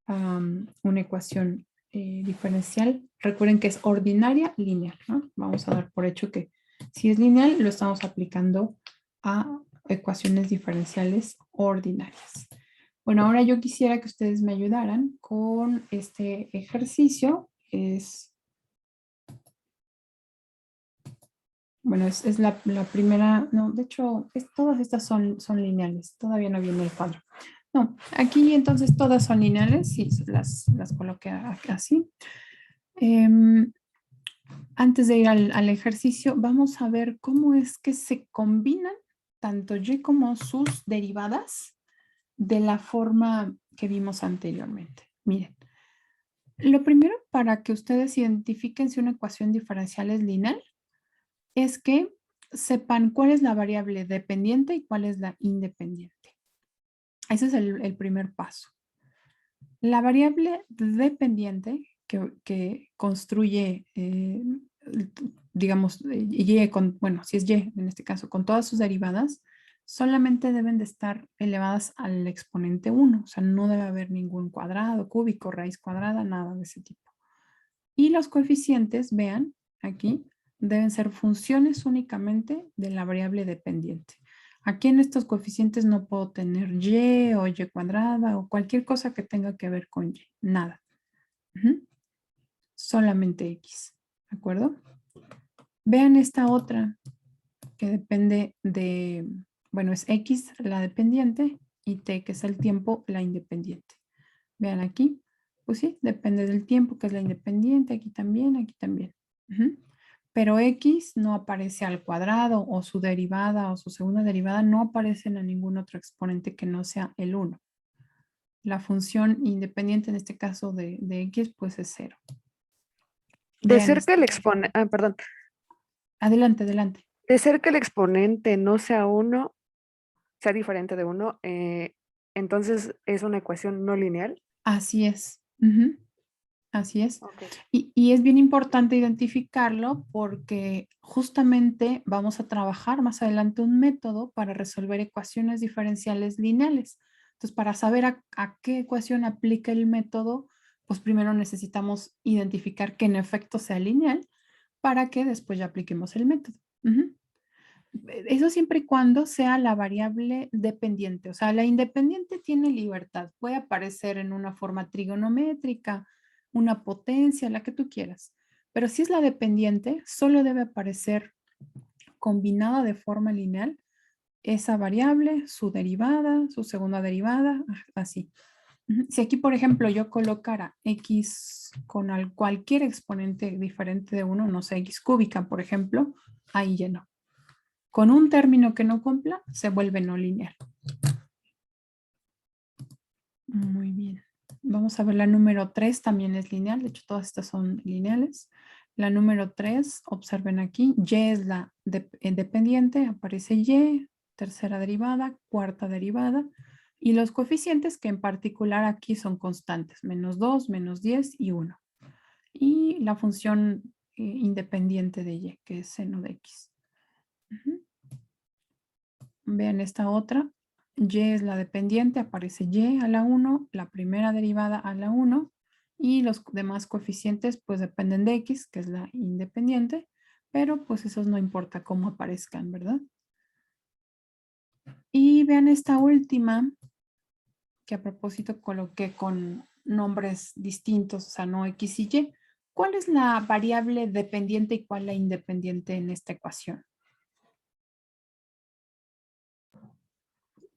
una ecuación diferencial. Recuerden que es ordinaria lineal, ¿no? Vamos a dar por hecho que si es lineal, lo estamos aplicando a ecuaciones diferenciales ordinarias. Bueno, ahora yo quisiera que ustedes me ayudaran con este ejercicio. Bueno, es la primera, no, de hecho, todas estas son lineales. Todavía no viene el cuadro. No, aquí entonces todas son lineales y las coloqué así. Antes de ir al ejercicio, vamos a ver cómo es que se combinan tanto y como sus derivadas de la forma que vimos anteriormente. Miren, lo primero para que ustedes identifiquen si una ecuación diferencial es lineal es que sepan cuál es la variable dependiente y cuál es la independiente. Ese es el primer paso. La variable dependiente que construye, digamos, y bueno, si es y en este caso, con todas sus derivadas, solamente deben de estar elevadas al exponente 1. O sea, no debe haber ningún cuadrado, cúbico, raíz cuadrada, nada de ese tipo. Y los coeficientes, vean aquí, deben ser funciones únicamente de la variable dependiente. Aquí en estos coeficientes no puedo tener y o y cuadrada o cualquier cosa que tenga que ver con y. Nada. Solamente x. ¿De acuerdo? Vean esta otra que depende de, bueno, es x la dependiente y t que es el tiempo la independiente. Vean aquí. Pues sí, depende del tiempo que es la independiente. Aquí también, aquí también. pero x no aparece al cuadrado o su derivada o su segunda derivada no aparecen a ningún otro exponente que no sea el 1. La función independiente en este caso de x pues es 0. De Vean ser que el esto. exponente, perdón, Adelante, adelante. de ser que el exponente no sea 1, sea diferente de 1, entonces es una ecuación no lineal. Así es. Ujú. Así es. Ok. Y es bien importante identificarlo porque justamente vamos a trabajar más adelante un método para resolver ecuaciones diferenciales lineales. Entonces, para saber a qué ecuación aplica el método, pues primero necesitamos identificar que en efecto sea lineal para que después ya apliquemos el método. Ujú. Eso siempre y cuando sea la variable dependiente. O sea, la independiente tiene libertad. Puede aparecer en una forma trigonométrica, una potencia, la que tú quieras. Pero si es la dependiente, solo debe aparecer combinada de forma lineal esa variable, su derivada, su segunda derivada, así. Si aquí, por ejemplo, yo colocara x con cualquier exponente diferente de 1, no sé, x cúbica, por ejemplo, ahí ya no. Con un término que no cumpla, se vuelve no lineal. Muy bien. Vamos a ver la número 3, también es lineal. De hecho, todas estas son lineales. La número 3, observen aquí, y es la dependiente, aparece y, tercera derivada, cuarta derivada, y los coeficientes que en particular aquí son constantes, -2, -10 y 1. Y la función independiente de y, que es seno de x. Vean esta otra. Y es la dependiente, aparece y a la 1, la primera derivada a la 1 y los demás coeficientes pues dependen de x, que es la independiente, pero pues esos no importa cómo aparezcan, ¿verdad? Y vean esta última, que a propósito coloqué con nombres distintos, o sea, no x y y. ¿Cuál es la variable dependiente y cuál la independiente en esta ecuación?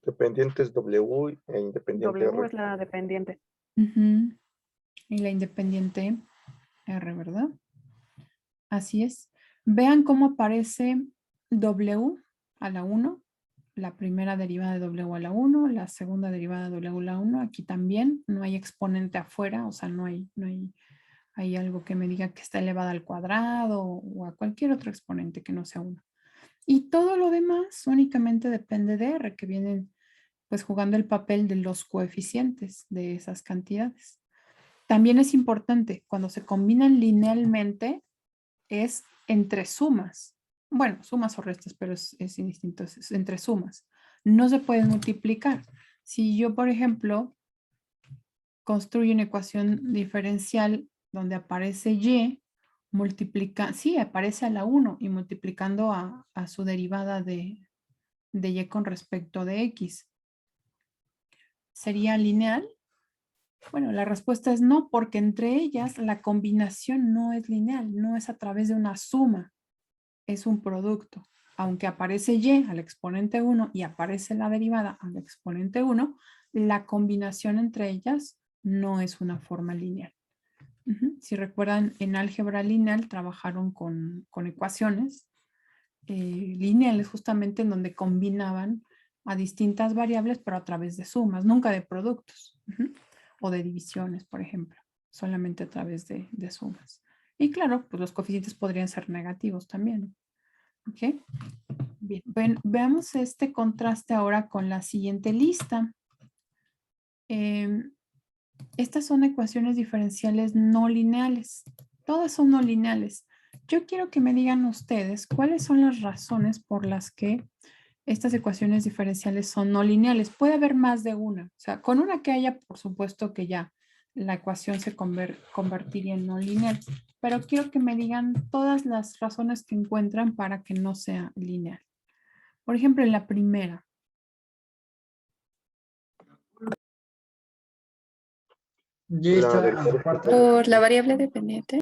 Dependiente es W e independiente W R. es la dependiente. Ujú. Y la independiente R, ¿verdad? Así es. Vean cómo aparece W a la 1, la primera derivada de W a la 1, la segunda derivada de W a la 1. Aquí también no hay exponente afuera, o sea, no hay algo que me diga que está elevada al cuadrado o a cualquier otro exponente que no sea 1. Y todo lo demás únicamente depende de R, que vienen pues jugando el papel de los coeficientes de esas cantidades. También es importante, cuando se combinan linealmente, es entre sumas. Bueno, sumas o restas, pero es indistinto, es entre sumas. No se pueden multiplicar. Si yo, por ejemplo, construyo una ecuación diferencial donde aparece y, multiplica, sí, aparece a la 1 y multiplicando a su derivada de y con respecto de x. ¿Sería lineal? Bueno, la respuesta es no, porque entre ellas la combinación no es lineal, no es a través de una suma, es un producto. Aunque aparece y al exponente 1 y aparece la derivada al exponente 1, la combinación entre ellas no es una forma lineal. Si recuerdan, en álgebra lineal trabajaron con ecuaciones lineales justamente en donde combinaban a distintas variables, pero a través de sumas, nunca de productos. O de divisiones, por ejemplo, solamente a través de sumas. Y claro, pues los coeficientes podrían ser negativos también. ¿Ok? Bien, veamos este contraste ahora con la siguiente lista. Estas son ecuaciones diferenciales no lineales. Todas son no lineales. Yo quiero que me digan ustedes cuáles son las razones por las que estas ecuaciones diferenciales son no lineales. Puede haber más de una. O sea, con una que haya, por supuesto que ya la ecuación se convertiría en no lineal. Pero quiero que me digan todas las razones que encuentran para que no sea lineal. Por ejemplo, en la primera. Y está a la cuarta. Por la variable dependiente.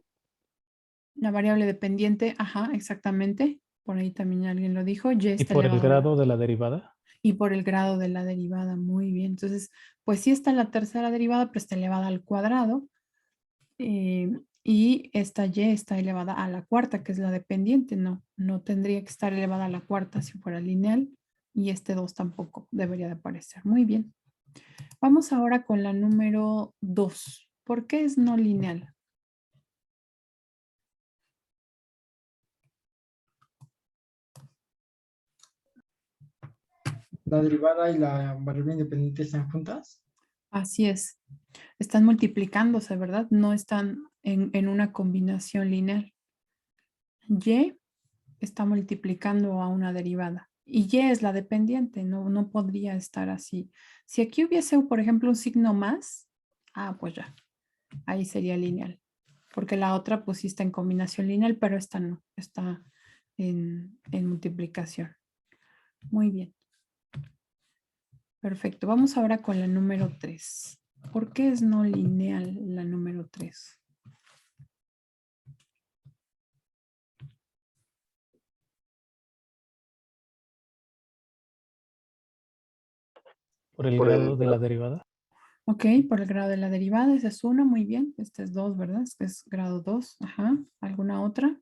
La variable dependiente, ajá, exactamente. Por ahí también alguien lo dijo. Y ¿Y está por el elevado a la- grado de la derivada? y por el grado de la derivada. Muy bien. Entonces, pues sí está la tercera derivada, pero está elevada al cuadrado. Y esta y está elevada a la cuarta, que es la dependiente. No tendría que estar elevada a la cuarta si fuera lineal. Y este 2 tampoco debería de aparecer. Muy bien. Vamos ahora con la número 2. ¿Por qué es no lineal? La derivada y la variable independiente están juntas. Así es. Están multiplicándose, ¿verdad? No están en una combinación lineal. Y está multiplicando a una derivada. Y y es la dependiente, no podría estar así. Si aquí hubiese, por ejemplo, un signo más, pues ya, ahí sería lineal. Porque la otra pues sí está en combinación lineal, pero esta no, está en multiplicación. Muy bien. Perfecto. Vamos ahora con la número 3. ¿Por qué es no lineal la número 3? Por el grado de la derivada. Ok, por el grado de la derivada, ese es 1, muy bien. Este es 2, ¿verdad? Este es grado 2. Ajá. ¿Alguna otra?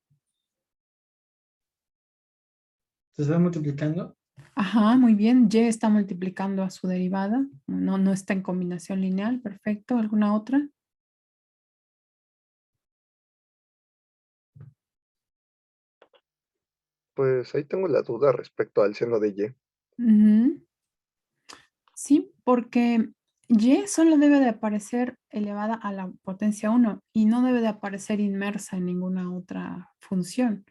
Se está multiplicando. Ajá, muy bien. Y está multiplicando a su derivada. No está en combinación lineal. Perfecto. ¿Alguna otra? Pues ahí tengo la duda respecto al seno de Y. Ujú. Sí, porque y solo debe de aparecer elevada a la potencia 1 y no debe de aparecer inmersa en ninguna otra función.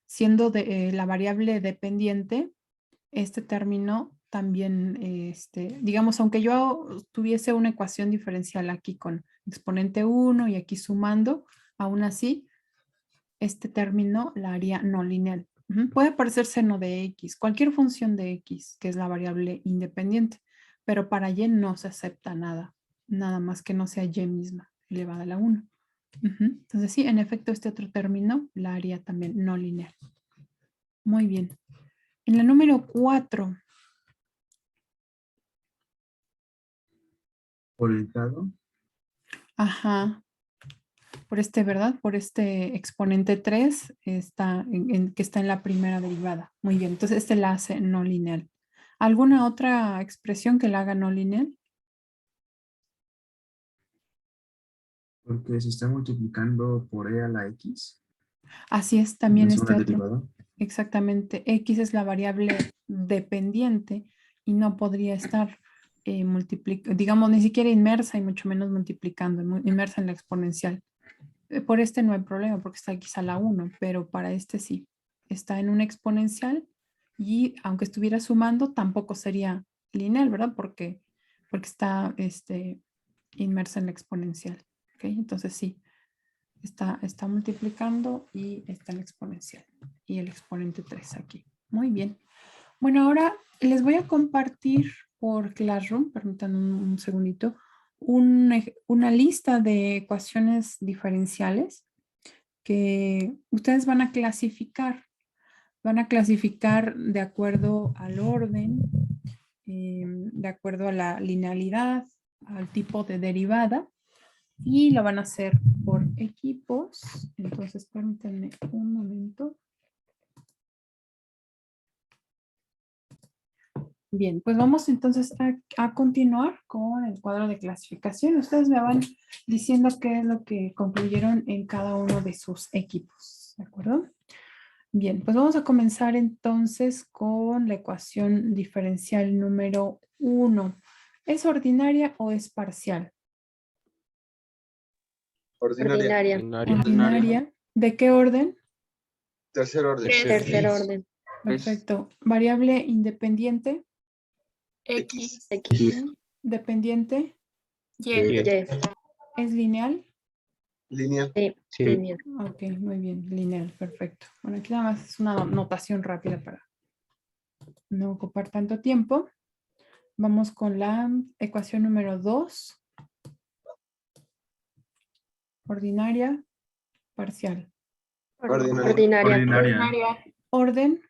Siendo la variable dependiente, este término también, digamos, aunque yo tuviese una ecuación diferencial aquí con exponente 1 y aquí sumando, aún así, este término la haría no lineal. Puede aparecer seno de X, cualquier función de X, que es la variable independiente, pero para Y no se acepta nada más que no sea Y misma elevada a la 1. Entonces sí, en efecto, este otro término la haría también no lineal. Muy bien. En la número 4. Por el grado. Ajá. Por este, ¿verdad? Por este exponente 3 está que está en la primera derivada. Muy bien. Entonces este la hace no lineal. ¿Alguna otra expresión que la haga no lineal? Porque se está multiplicando por e a la x. Así es, En también la este segunda otro. derivada. Exactamente. X es la variable dependiente y no podría estar digamos, ni siquiera inmersa y mucho menos multiplicando, inmersa en la exponencial. Por este no hay problema porque está X a la 1, pero para este sí. Está en una exponencial y aunque estuviera sumando tampoco sería lineal, ¿verdad? Porque está inmersa en la exponencial. ¿Ok? Entonces sí, está multiplicando y está en la exponencial. Y el exponente 3 aquí. Muy bien. Bueno, ahora les voy a compartir por Classroom, permítanme un segundito, una lista de ecuaciones diferenciales que ustedes van a clasificar. Van a clasificar de acuerdo al orden, de acuerdo a la linealidad, al tipo de derivada y lo van a hacer por equipos. Entonces, permítanme un momento. Bien, pues vamos entonces a continuar con el cuadro de clasificación. Ustedes me van diciendo qué es lo que concluyeron en cada uno de sus equipos, ¿de acuerdo? Bien, pues vamos a comenzar entonces con la ecuación diferencial número 1. ¿Es ordinaria o es parcial? Ordinaria. Ordinaria. ¿De qué orden? Tercer orden. Tercer orden. Perfecto. ¿Variable independiente? X, ¿Dependiente? Y, ¿Es lineal? Línea. Sí. Ok, muy bien, lineal, perfecto. Bueno, aquí nada más es una notación rápida para no ocupar tanto tiempo. Vamos con la ecuación número 2. Ordinaria, parcial. Ordinaria. Orden,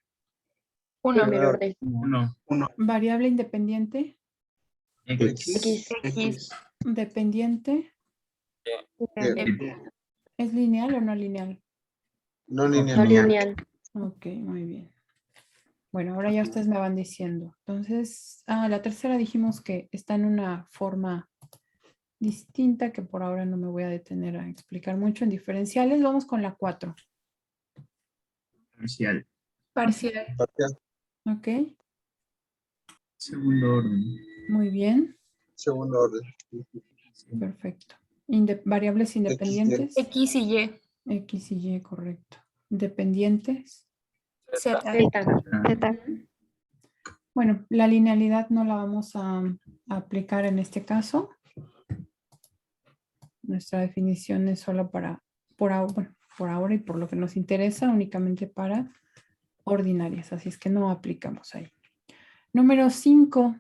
1, Uno. variable independiente, X. X, dependiente, Y. ¿Es lineal o no lineal? No No lineal. lineal. Ok, muy bien. Bueno, ahora ya ustedes me van diciendo. Entonces, la tercera dijimos que está en una forma distinta que por ahora no me voy a detener a explicar mucho en diferenciales. Vamos con la 4. Parcial. Parcial. Parcial. Ok, Segundo orden. muy bien, Segundo orden. perfecto. Variables independientes. X y Y. X y Y, correcto. Dependientes. Z. Zeta. Bueno, la linealidad no la vamos a aplicar en este caso. Nuestra definición es solo para, por ahora y por lo que nos interesa, únicamente para ordinarias. Así es que no aplicamos ahí. Número 5.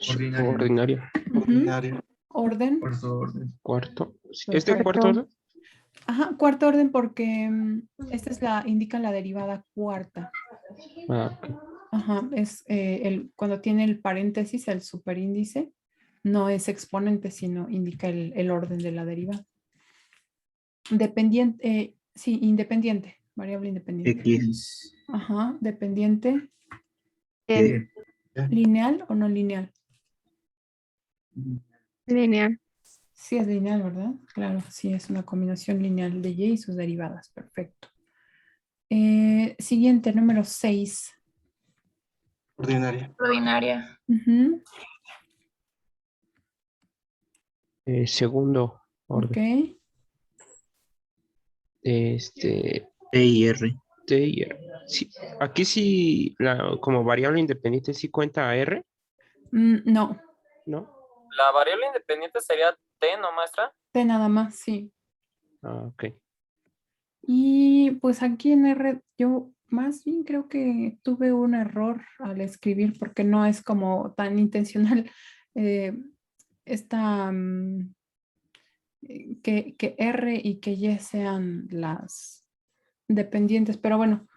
Ordinario. Ordinario. Ordinario. Orden. Cuarto orden. Cuarto. ¿Es de Perfecto. cuarto orden? Ajá, cuarto orden porque esta es indica la derivada cuarta. Ah, ok. Ajá, es cuando tiene el paréntesis, el superíndice, no es exponente, sino indica el orden de la derivada. Dependiente, sí, independiente, variable independiente. X. Ajá, dependiente, N. lineal o no lineal. Lineal. Sí es lineal, ¿verdad? Claro, sí es una combinación lineal de Y y sus derivadas. Perfecto. Siguiente, número 6. Ordinaria. Ordinaria. Segundo orden. Ok. T y R. T y R. Sí, aquí sí, como variable independiente sí cuenta a R, No, ¿no? La variable independiente sería T, ¿no, maestra? T nada más, sí. Ah, ok. Y pues aquí en R yo más bien creo que tuve un error al escribir porque no es como tan intencional esta, que R y que Y sean las dependientes, pero bueno,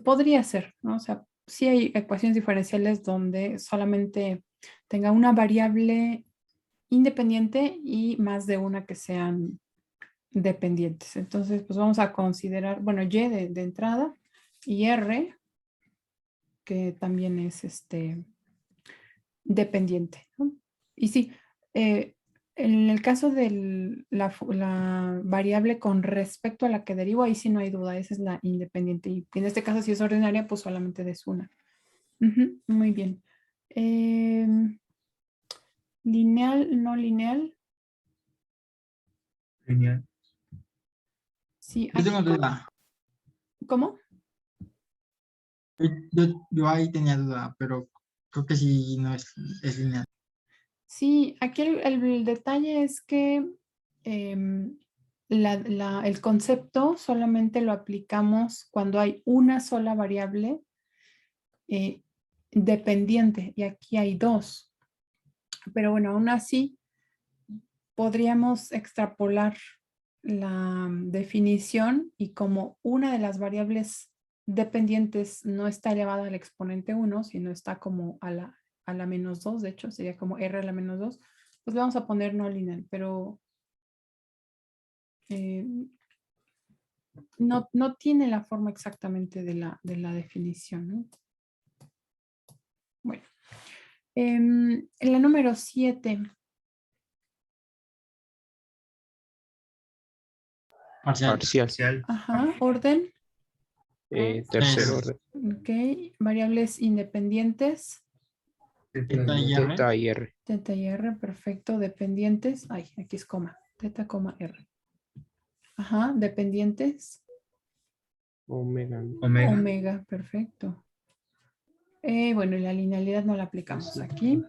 podría ser, ¿no? O sea, sí hay ecuaciones diferenciales donde solamente tenga una variable independiente y más de una que sean dependientes. Entonces, pues vamos a considerar, bueno, Y de entrada y R, que también es dependiente, ¿no? Y sí, en el caso de la variable con respecto a la que derivo, ahí sí no hay duda, esa es la independiente. Y en este caso, si es ordinaria, pues solamente es una. Muy bien. Lineal, no lineal. Lineal. Sí, Yo tengo duda. ¿Cómo? Yo ahí tenía duda, pero creo que sí no es lineal. Sí, aquí el detalle es que el concepto solamente lo aplicamos cuando hay una sola variable dependiente y aquí hay dos. Pero bueno, aún así podríamos extrapolar la definición y como una de las variables dependientes no está elevada al exponente 1, sino está como a la menos 2, de hecho sería como R a la menos 2, pues le vamos a poner no lineal, pero no tiene la forma exactamente de la definición, ¿no? Bueno, en la número 7. Parcial. Parcial. Parcial. Ajá, orden. Tercer Es- orden. Ok, variables independientes. Teta y R. Teta y R. Teta y R, perfecto. Dependientes. Ay, aquí es coma. Teta, coma, R. Ajá, dependientes. Omega. Omega. Omega, perfecto. Bueno, y la linealidad no la aplicamos aquí.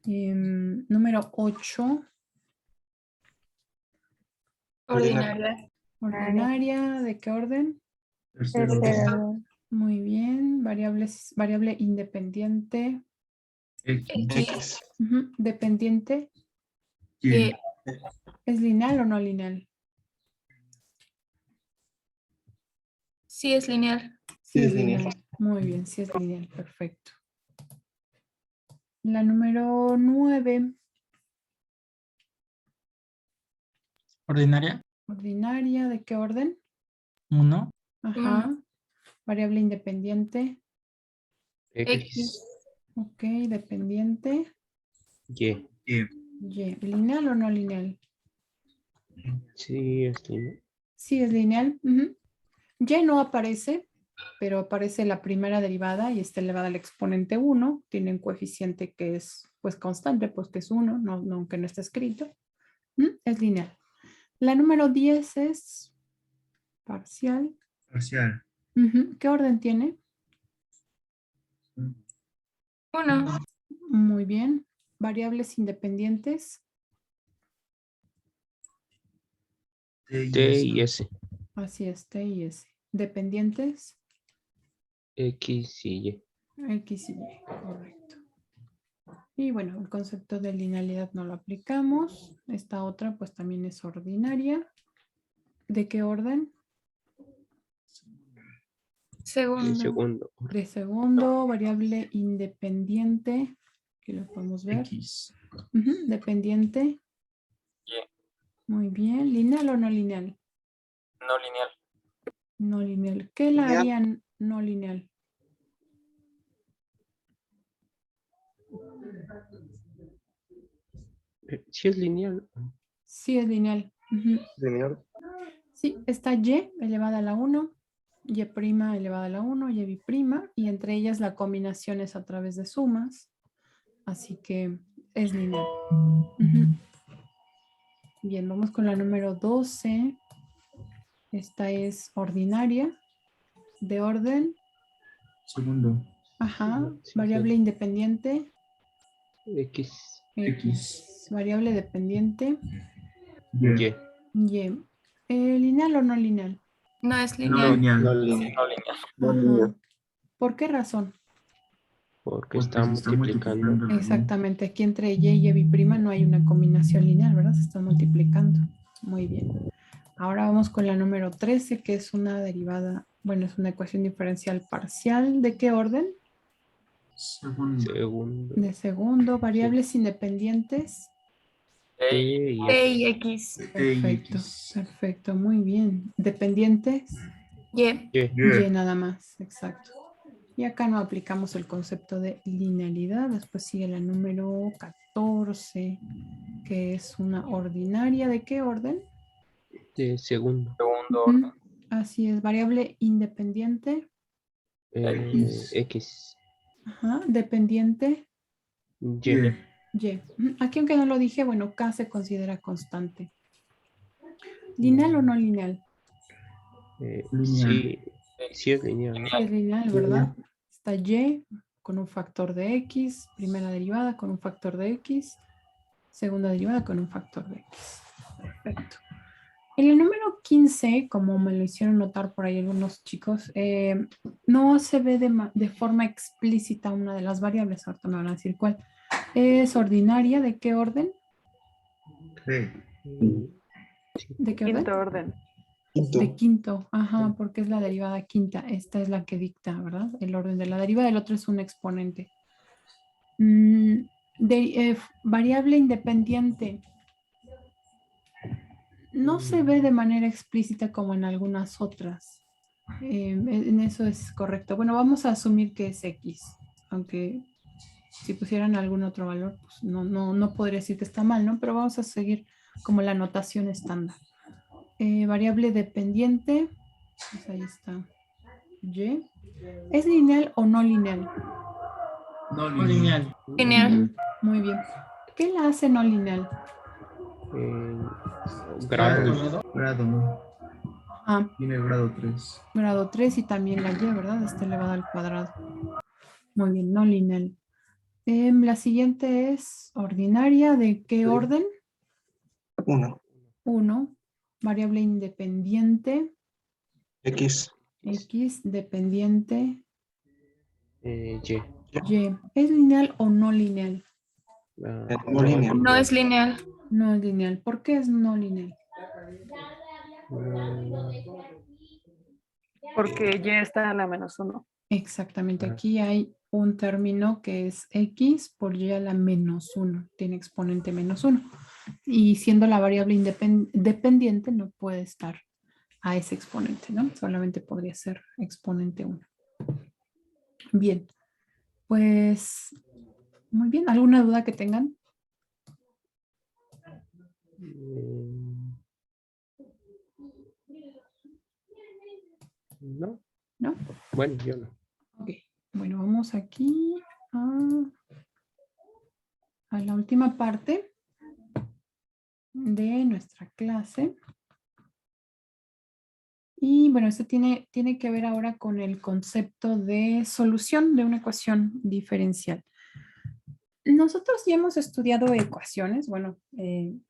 Número 8. Ordinaria. Ordinaria, ¿de qué orden? Tercer orden. Muy bien. Variable independiente. X. Dependiente. Y. ¿Es lineal o no lineal? Sí es lineal. Sí es lineal. Muy bien, sí es lineal. Perfecto. La número 9. Ordinaria, Ordinaria, ¿de qué orden? 1. Ajá. Variable independiente. X, Ok, dependiente. Y. Y. Y. ¿Lineal o no lineal? Sí, es lineal. Sí, es lineal. Ujú. Y no aparece, pero aparece la primera derivada y está elevada al exponente 1. Tiene un coeficiente que es pues constante, pues que es 1, aunque no está escrito. Es lineal. La número 10 es parcial. Parcial. Ujú. ¿Qué orden tiene? 1. Muy bien. Variables independientes. T T y y S. S. Así es, T y S. Dependientes. X y Y. X y Y, correcto. Y bueno, el concepto de linealidad no lo aplicamos. Esta otra pues también es ordinaria. ¿De qué orden? De Segundo. segundo. De segundo, variable independiente. Aquí lo podemos ver. X. Ujú, dependiente. Y. Muy bien. ¿Lineal o no lineal? No lineal. No lineal. ¿Qué la Lineal. harían no lineal? Sí es lineal. Sí, es lineal. Ujú. Lineal. Sí, está y elevada a la 1, y' elevada a la 1, y prima, y entre ellas la combinación es a través de sumas, así que es lineal. Ujú. Bien, vamos con la número 12. Esta es ordinaria, de orden, Segundo. ajá, Sí, variable sí. independiente, X, X, variable dependiente, Y. Y. y. ¿Lineal o no lineal? No es No lineal. lineal. No lineal. No lineal. No Ajá. lineal. ¿Por qué razón? Porque Porque está se está multiplicando. multiplicando. ¿no? Exactamente, aquí entre y y' no hay una combinación lineal, ¿verdad? Se está multiplicando. Muy bien. Ahora vamos con la número 13, que es una derivada, bueno, es una ecuación diferencial parcial. ¿De qué orden? Segundo. Segundo. De segundo, variables independientes. T T y T X. y X. Perfecto, X. perfecto, muy bien. Dependientes, Y. Y. y nada más, exacto. Y acá no aplicamos el concepto de linealidad. Después sigue la número 14, que es una ordinaria. ¿De qué orden? De segundo. segundo Ujú. orden. Así es, variable independiente. X. Ajá, dependiente. Y. Y. Y. Ujú. Aquí aunque no lo dije, bueno, K se considera constante. ¿Lineal o no lineal? Lineal. Sí, sí es lineal. Sí, es lineal, ¿verdad? Está Y con un factor de X, primera derivada con un factor de X, segunda derivada con un factor de X. Perfecto. En el número 15, como me lo hicieron notar por ahí algunos chicos, no se ve de forma explícita una de las variables. Ahorita me van a decir cuál. ¿Es ordinaria? ¿De qué orden? G. ¿De qué orden? Quinto orden. Quinto. De quinto, ajá, porque es la derivada quinta. Esta es la que dicta, ¿verdad? El orden de la derivada, el otro es un exponente. Variable independiente. No se ve de manera explícita como en algunas otras. En eso es correcto. Bueno, vamos a asumir que es X, aunque si pusieran algún otro valor, pues no podría decir que está mal, ¿no? Pero vamos a seguir como la notación estándar. Variable dependiente, pues ahí está. Y. ¿Es lineal o no lineal? No No lineal. lineal. Lineal. Muy bien. ¿Qué la hace no lineal? Grado. Grado. Ah, Tiene grado 3. grado 3 y también la Y, ¿verdad? Está elevada al cuadrado. Muy bien, no lineal. La siguiente es ordinaria. ¿De qué orden? 1. 1. Variable independiente. X. X, dependiente. Y. Y. ¿Es lineal o no lineal? No lineal. No es lineal. No es lineal. ¿Por qué es no lineal? Porque Y está a la -1. Exactamente. Ajá. Aquí hay un término que es X por Y a la -1. Tiene exponente -1. Y siendo la variable dependiente no puede estar a ese exponente, ¿no? Solamente podría ser exponente 1. Bien, pues muy bien. ¿Alguna duda que tengan? No, ¿No? bueno, yo no. Ok, bueno, vamos aquí a la última parte de nuestra clase. Y bueno, esto tiene que ver ahora con el concepto de solución de una ecuación diferencial. Nosotros ya hemos estudiado ecuaciones, bueno,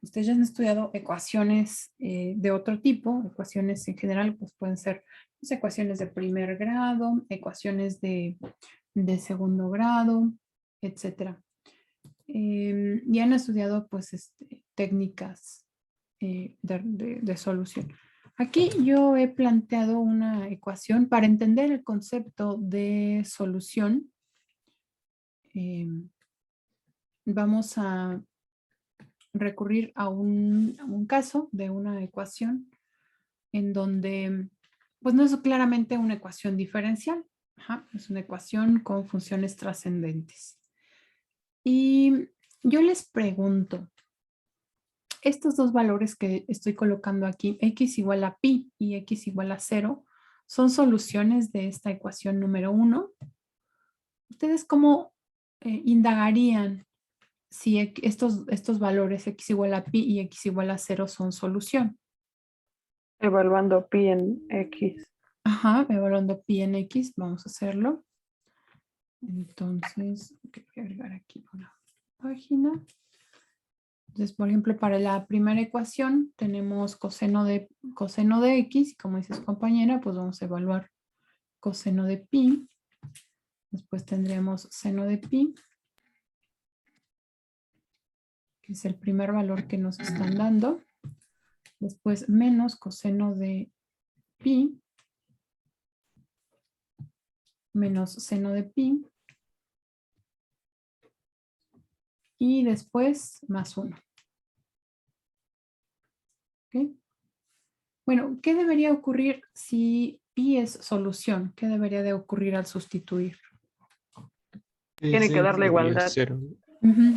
ustedes ya han estudiado ecuaciones de otro tipo, ecuaciones en general, pues pueden ser pues, ecuaciones de primer grado, ecuaciones de segundo grado, etcétera. Y han estudiado pues técnicas de solución. Aquí yo he planteado una ecuación para entender el concepto de solución. Vamos a recurrir a un caso de una ecuación en donde pues no es claramente una ecuación diferencial. Ajá, es una ecuación con funciones trascendentes. Y yo les pregunto, estos dos valores que estoy colocando aquí, x igual a pi y x igual a 0, son soluciones de esta ecuación número 1. ¿Ustedes cómo indagarían si estos valores x igual a pi y x igual a 0 son solución? Evaluando pi en x. Ajá, evaluando pi en x, vamos a hacerlo. Entonces, voy a agregar aquí una página. Entonces, por ejemplo, para la primera ecuación tenemos coseno de x, y como dice su compañera, pues vamos a evaluar coseno de pi. Después tendremos seno de pi, que es el primer valor que nos están dando. Después menos coseno de pi, menos seno de pi. Y después más 1. ¿Ok? Bueno, ¿qué debería ocurrir si pi es solución? ¿Qué debería de ocurrir al sustituir? Tiene que darle Sería igualdad. 0.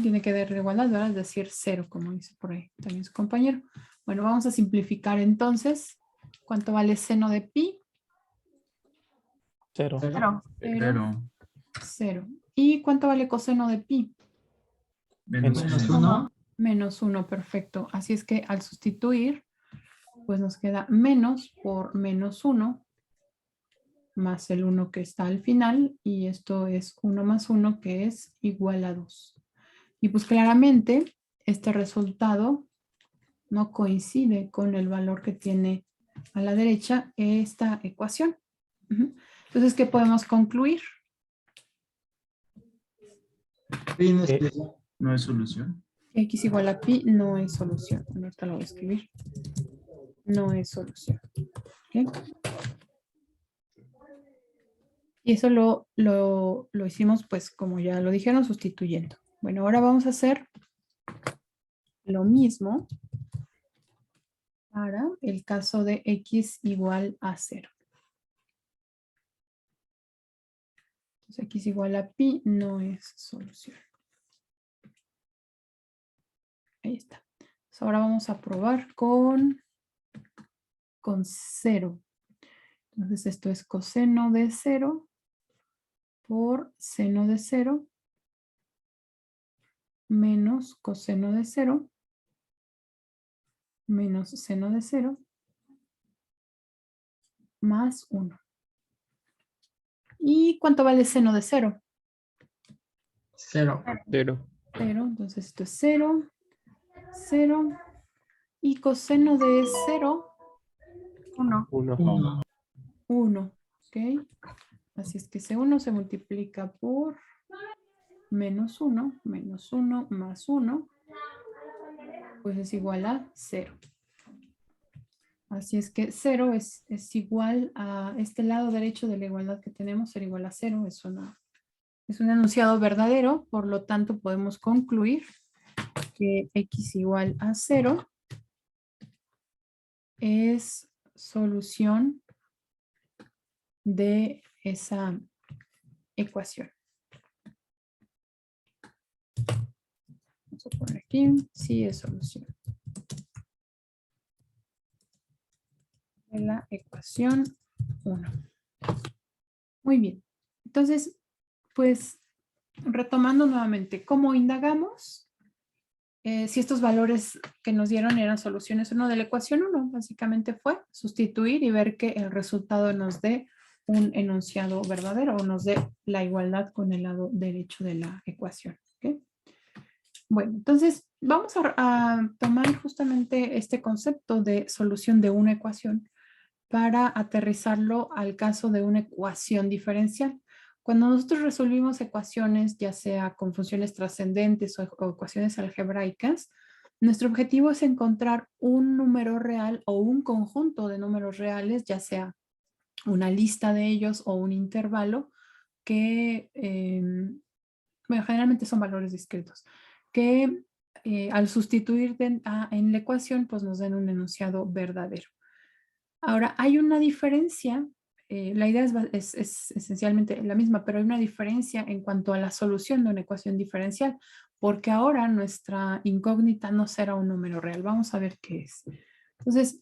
Tiene que dar igualdad, ¿verdad? Es decir, 0, como dice por ahí también su compañero. Bueno, vamos a simplificar entonces. ¿Cuánto vale seno de pi? 0. 0. ¿Y cuánto vale coseno de pi? Menos Menos 1. 1. Menos 1, perfecto. Así es que al sustituir, pues nos queda menos por menos 1 más el 1 que está al final, y esto es 1 más 1 que es igual a 2. Y pues claramente este resultado no coincide con el valor que tiene a la derecha esta ecuación. Entonces, ¿qué podemos concluir? No es solución. X igual a pi no es solución. Ahorita lo voy a escribir. No es solución. ¿Ok? Y eso lo hicimos, pues, como ya lo dijeron, sustituyendo. Bueno, ahora vamos a hacer lo mismo para el caso de x igual a 0. Entonces, x igual a pi no es solución. Ahí está. Entonces, ahora vamos a probar con 0. Entonces, esto es coseno de 0 por seno de 0 menos coseno de 0 menos seno de 0 más 1. ¿Y cuánto vale seno de 0? 0. 0. 0, entonces esto es 0, 0. Y coseno de 0, 1. 1. 1. 1, ¿ok? Así es que ese 1 se multiplica por menos 1 más 1, pues es igual a 0. Así es que 0 es igual a este lado derecho de la igualdad que tenemos, ser igual a 0. Es un enunciado verdadero, por lo tanto podemos concluir que x igual a 0 es solución de esa ecuación. Vamos a poner aquí, sí es solución de la ecuación 1. Muy bien. Entonces, pues, retomando nuevamente, ¿cómo indagamos? Si estos valores que nos dieron eran soluciones o no de la ecuación 1, básicamente fue sustituir y ver que el resultado nos dé un enunciado verdadero o nos dé la igualdad con el lado derecho de la ecuación. ¿Okay? Bueno, entonces vamos a tomar justamente este concepto de solución de una ecuación para aterrizarlo al caso de una ecuación diferencial. Cuando nosotros resolvimos ecuaciones, ya sea con funciones trascendentes o ecuaciones algebraicas, nuestro objetivo es encontrar un número real o un conjunto de números reales, ya sea una lista de ellos o un intervalo que, bueno, generalmente son valores discretos, que al sustituir en la ecuación, pues nos den un enunciado verdadero. Ahora, hay una diferencia, la idea es esencialmente la misma, pero hay una diferencia en cuanto a la solución de una ecuación diferencial, porque ahora nuestra incógnita no será un número real. Vamos a ver qué es. Entonces,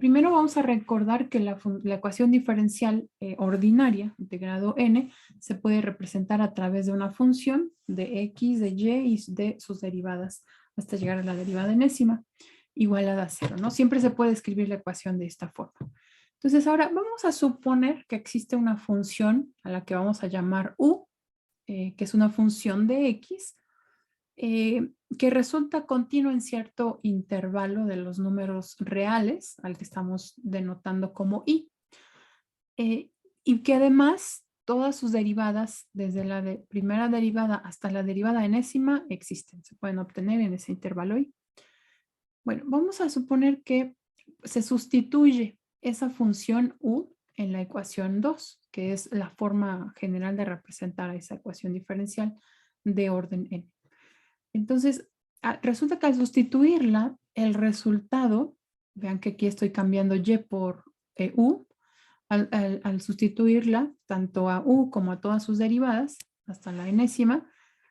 primero vamos a recordar que la ecuación diferencial ordinaria de grado n se puede representar a través de una función de x, de y y de sus derivadas hasta llegar a la derivada enésima igualada a 0, ¿no? Siempre se puede escribir la ecuación de esta forma. Entonces ahora vamos a suponer que existe una función a la que vamos a llamar u, que es una función de x, que resulta continua en cierto intervalo de los números reales, al que estamos denotando como i, y que además todas sus derivadas, desde la primera derivada hasta la derivada enésima, existen, se pueden obtener en ese intervalo i. Bueno, vamos a suponer que se sustituye esa función u en la ecuación 2, que es la forma general de representar a esa ecuación diferencial de orden n. Entonces, resulta que al sustituirla, el resultado, vean que aquí estoy cambiando y por u, al sustituirla tanto a u como a todas sus derivadas, hasta la enésima,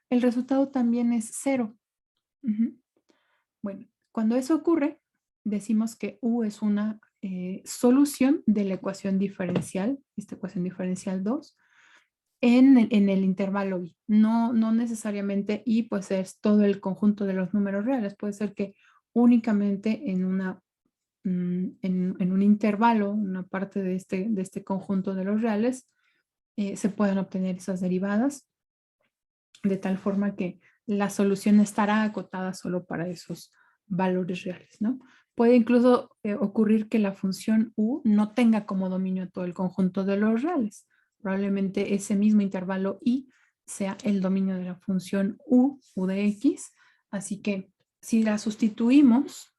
el resultado también es 0. Bueno, cuando eso ocurre, decimos que u es una solución de la ecuación diferencial, esta ecuación diferencial 2, en el intervalo i. No necesariamente i pues es todo el conjunto de los números reales, puede ser que únicamente en un intervalo, una parte de este conjunto de los reales, se puedan obtener esas derivadas, de tal forma que la solución estará acotada solo para esos valores reales, ¿no? Puede incluso ocurrir que la función u no tenga como dominio todo el conjunto de los reales. Probablemente ese mismo intervalo i sea el dominio de la función u de x. Así que si la sustituimos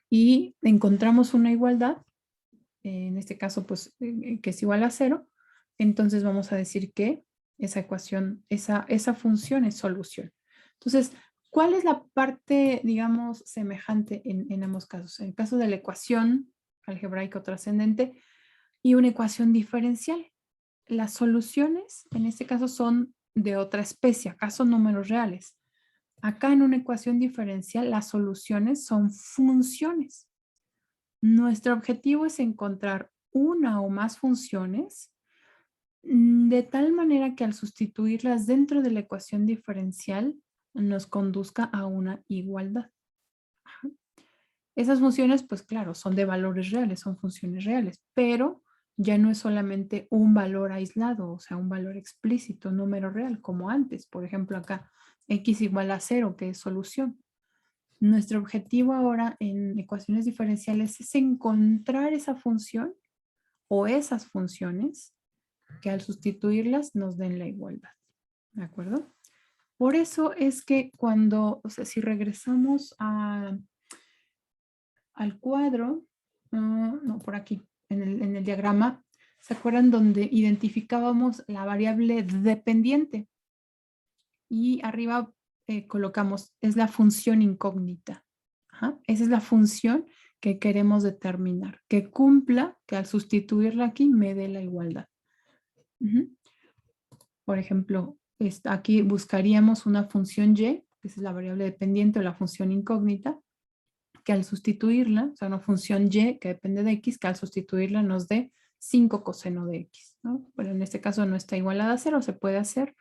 y encontramos una igualdad, en este caso pues que es igual a 0, entonces vamos a decir que esa ecuación, esa función es solución. Entonces, ¿cuál es la parte, digamos, semejante en ambos casos? En el caso de la ecuación algebraica o trascendente y una ecuación diferencial. Las soluciones, en este caso, son de otra especie, acá son números reales. Acá en una ecuación diferencial, las soluciones son funciones. Nuestro objetivo es encontrar una o más funciones de tal manera que al sustituirlas dentro de la ecuación diferencial nos conduzca a una igualdad. Esas funciones, pues claro, son de valores reales, son funciones reales, pero ya no es solamente un valor aislado, o sea, un valor explícito, un número real, como antes. Por ejemplo, acá x igual a 0, que es solución. Nuestro objetivo ahora en ecuaciones diferenciales es encontrar esa función o esas funciones que al sustituirlas nos den la igualdad. ¿De acuerdo? Por eso es que cuando, o sea, si regresamos al cuadro, no, por aquí, en el diagrama, ¿se acuerdan donde identificábamos la variable dependiente? Y arriba colocamos, es la función incógnita. Ajá, esa es la función que queremos determinar, que cumpla, que al sustituirla aquí me dé la igualdad. Ujú. Por ejemplo, aquí buscaríamos una función y, que es la variable dependiente o la función incógnita, que al sustituirla, o sea, una función y que depende de x, que al sustituirla nos dé 5 coseno de x, ¿no? Pero en este caso no está igualada a 0, se puede hacer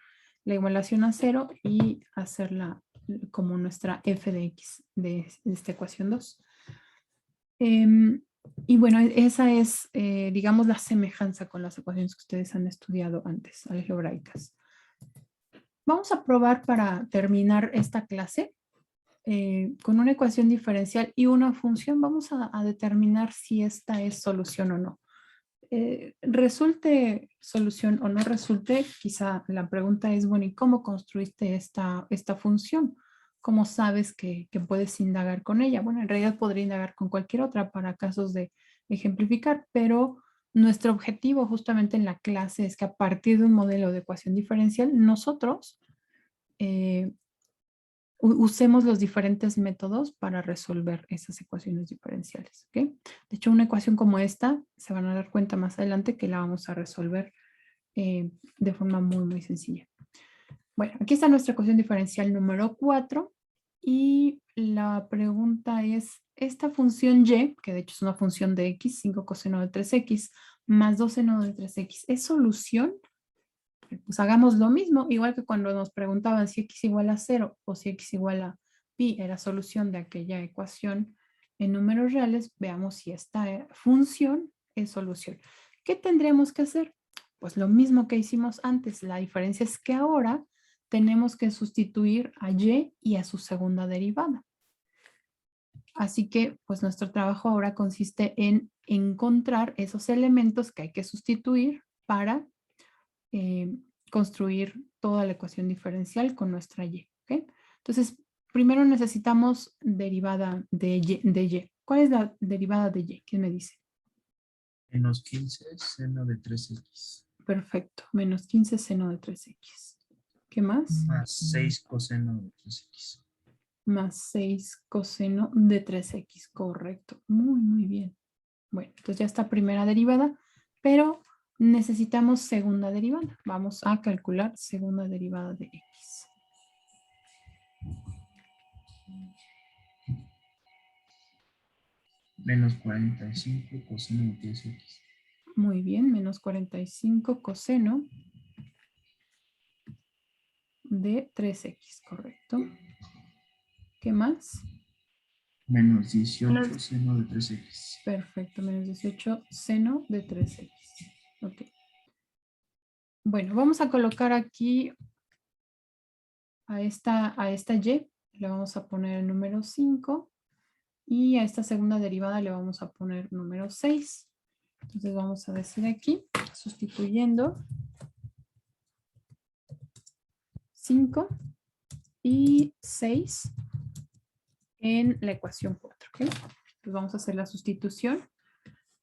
la igualación a 0 y hacerla como nuestra f de x de esta ecuación 2. Y bueno, esa es, digamos, la semejanza con las ecuaciones que ustedes han estudiado antes, algebraicas. Vamos a probar para terminar esta clase con una ecuación diferencial y una función. Vamos a determinar si esta es solución o no. Resulte solución o no resulte, quizá la pregunta es, bueno, ¿y cómo construiste esta función? ¿Cómo sabes que puedes indagar con ella? Bueno, en realidad podría indagar con cualquier otra para casos de ejemplificar, pero nuestro objetivo justamente en la clase es que a partir de un modelo de ecuación diferencial, nosotros usemos los diferentes métodos para resolver esas ecuaciones diferenciales. ¿Okay? De hecho, una ecuación como esta, se van a dar cuenta más adelante que la vamos a resolver de forma muy, muy sencilla. Bueno, aquí está nuestra ecuación diferencial número 4 y la pregunta es, esta función y, que de hecho es una función de x, 5 coseno de 3x, más 2 seno de 3x, ¿es solución? Pues hagamos lo mismo, igual que cuando nos preguntaban si x igual a 0 o si x igual a pi era solución de aquella ecuación en números reales, veamos si esta función es solución. ¿Qué tendremos que hacer? Pues lo mismo que hicimos antes, la diferencia es que ahora tenemos que sustituir a y y a su segunda derivada. Así que pues nuestro trabajo ahora consiste en encontrar esos elementos que hay que sustituir para construir toda la ecuación diferencial con nuestra y. ¿Okay? Entonces, primero necesitamos derivada de y. ¿Cuál es la derivada de y? ¿Quién me dice? Menos 15 seno de 3x. Perfecto. Menos 15 seno de 3x. ¿Qué más? Más 6 coseno de 3x. Más 6 coseno de 3x. Correcto. Muy, muy bien. Bueno, entonces ya está primera derivada, pero necesitamos segunda derivada. Vamos a calcular segunda derivada de x. Menos 45 coseno de 3x. Muy bien, menos 45 coseno de 3x, correcto. ¿Qué más? Menos 18 seno de 3x. Perfecto, menos 18 seno de 3x. Ok. Bueno, vamos a colocar aquí a esta y, le vamos a poner el número 5 y a esta segunda derivada le vamos a poner número 6. Entonces vamos a decir aquí, sustituyendo 5 y 6 en la ecuación 4. ¿Okay? Entonces vamos a hacer la sustitución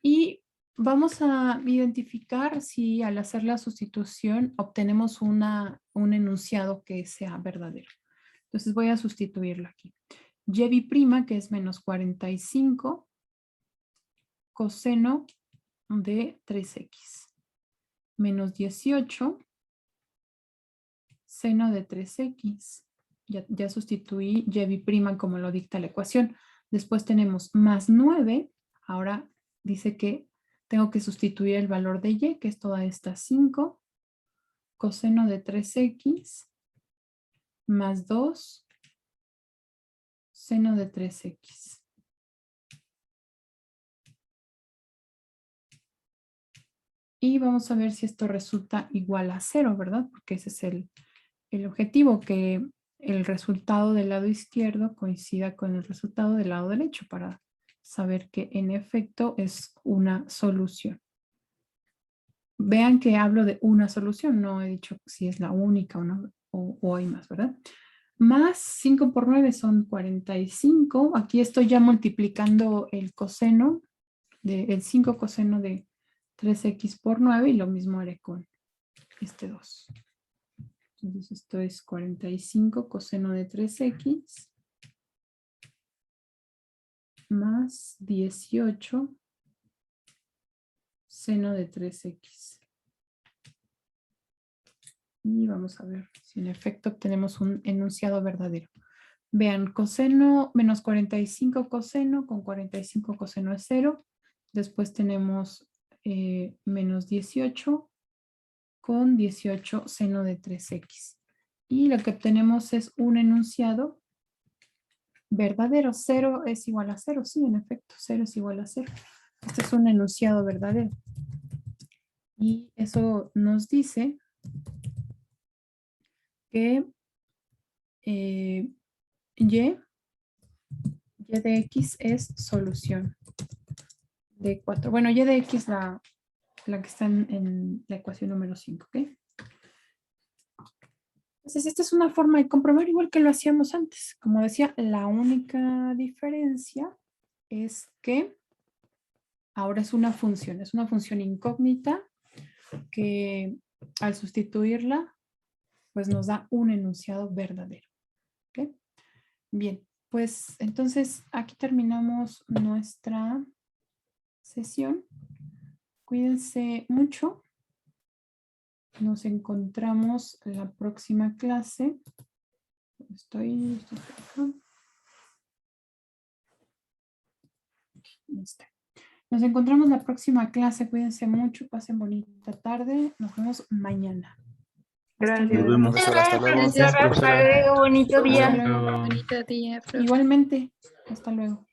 y vamos a identificar si al hacer la sustitución obtenemos un enunciado que sea verdadero. Entonces voy a sustituirlo aquí. Y' que es menos 45 coseno de 3x menos 18 seno de 3x. Ya sustituí y' como lo dicta la ecuación. Después tenemos más 9. Ahora dice que tengo que sustituir el valor de y, que es toda esta 5 coseno de 3x más 2 seno de 3x. Y vamos a ver si esto resulta igual a 0, ¿verdad? Porque ese es el objetivo, que el resultado del lado izquierdo coincida con el resultado del lado derecho para saber que en efecto es una solución. Vean que hablo de una solución, no he dicho si es la única o no, o hay más, ¿verdad? Más 5 por 9 son 45. Aquí estoy ya multiplicando el coseno, el 5 coseno de 3x por 9 y lo mismo haré con este 2. Entonces esto es 45 coseno de 3x más 18 seno de 3x. Y vamos a ver si en efecto obtenemos un enunciado verdadero. Vean, coseno menos 45 coseno, con 45 coseno es 0. Después tenemos menos 18 con 18 seno de 3x. Y lo que obtenemos es un enunciado verdadero. 0 es igual a 0. Sí, en efecto, 0 es igual a 0. Este es un enunciado verdadero. Y eso nos dice que y de x es solución de 4. Bueno, y de x la que está en la ecuación número 5, ¿ok? Entonces, esta es una forma de comprobar igual que lo hacíamos antes. Como decía, la única diferencia es que ahora es una función incógnita que al sustituirla, pues nos da un enunciado verdadero. ¿Ok? Bien, pues entonces aquí terminamos nuestra sesión. Cuídense mucho. Nos encontramos en la próxima clase. Estoy por acá. Listo. Nos encontramos la próxima clase. Cuídense mucho. Pasen bonita tarde. Nos vemos mañana. Hasta Gracias. luego. Nos vemos. Profesora, hasta luego. Hasta luego, bonito día. Luego. Bonito día, profe. Igualmente. Hasta luego.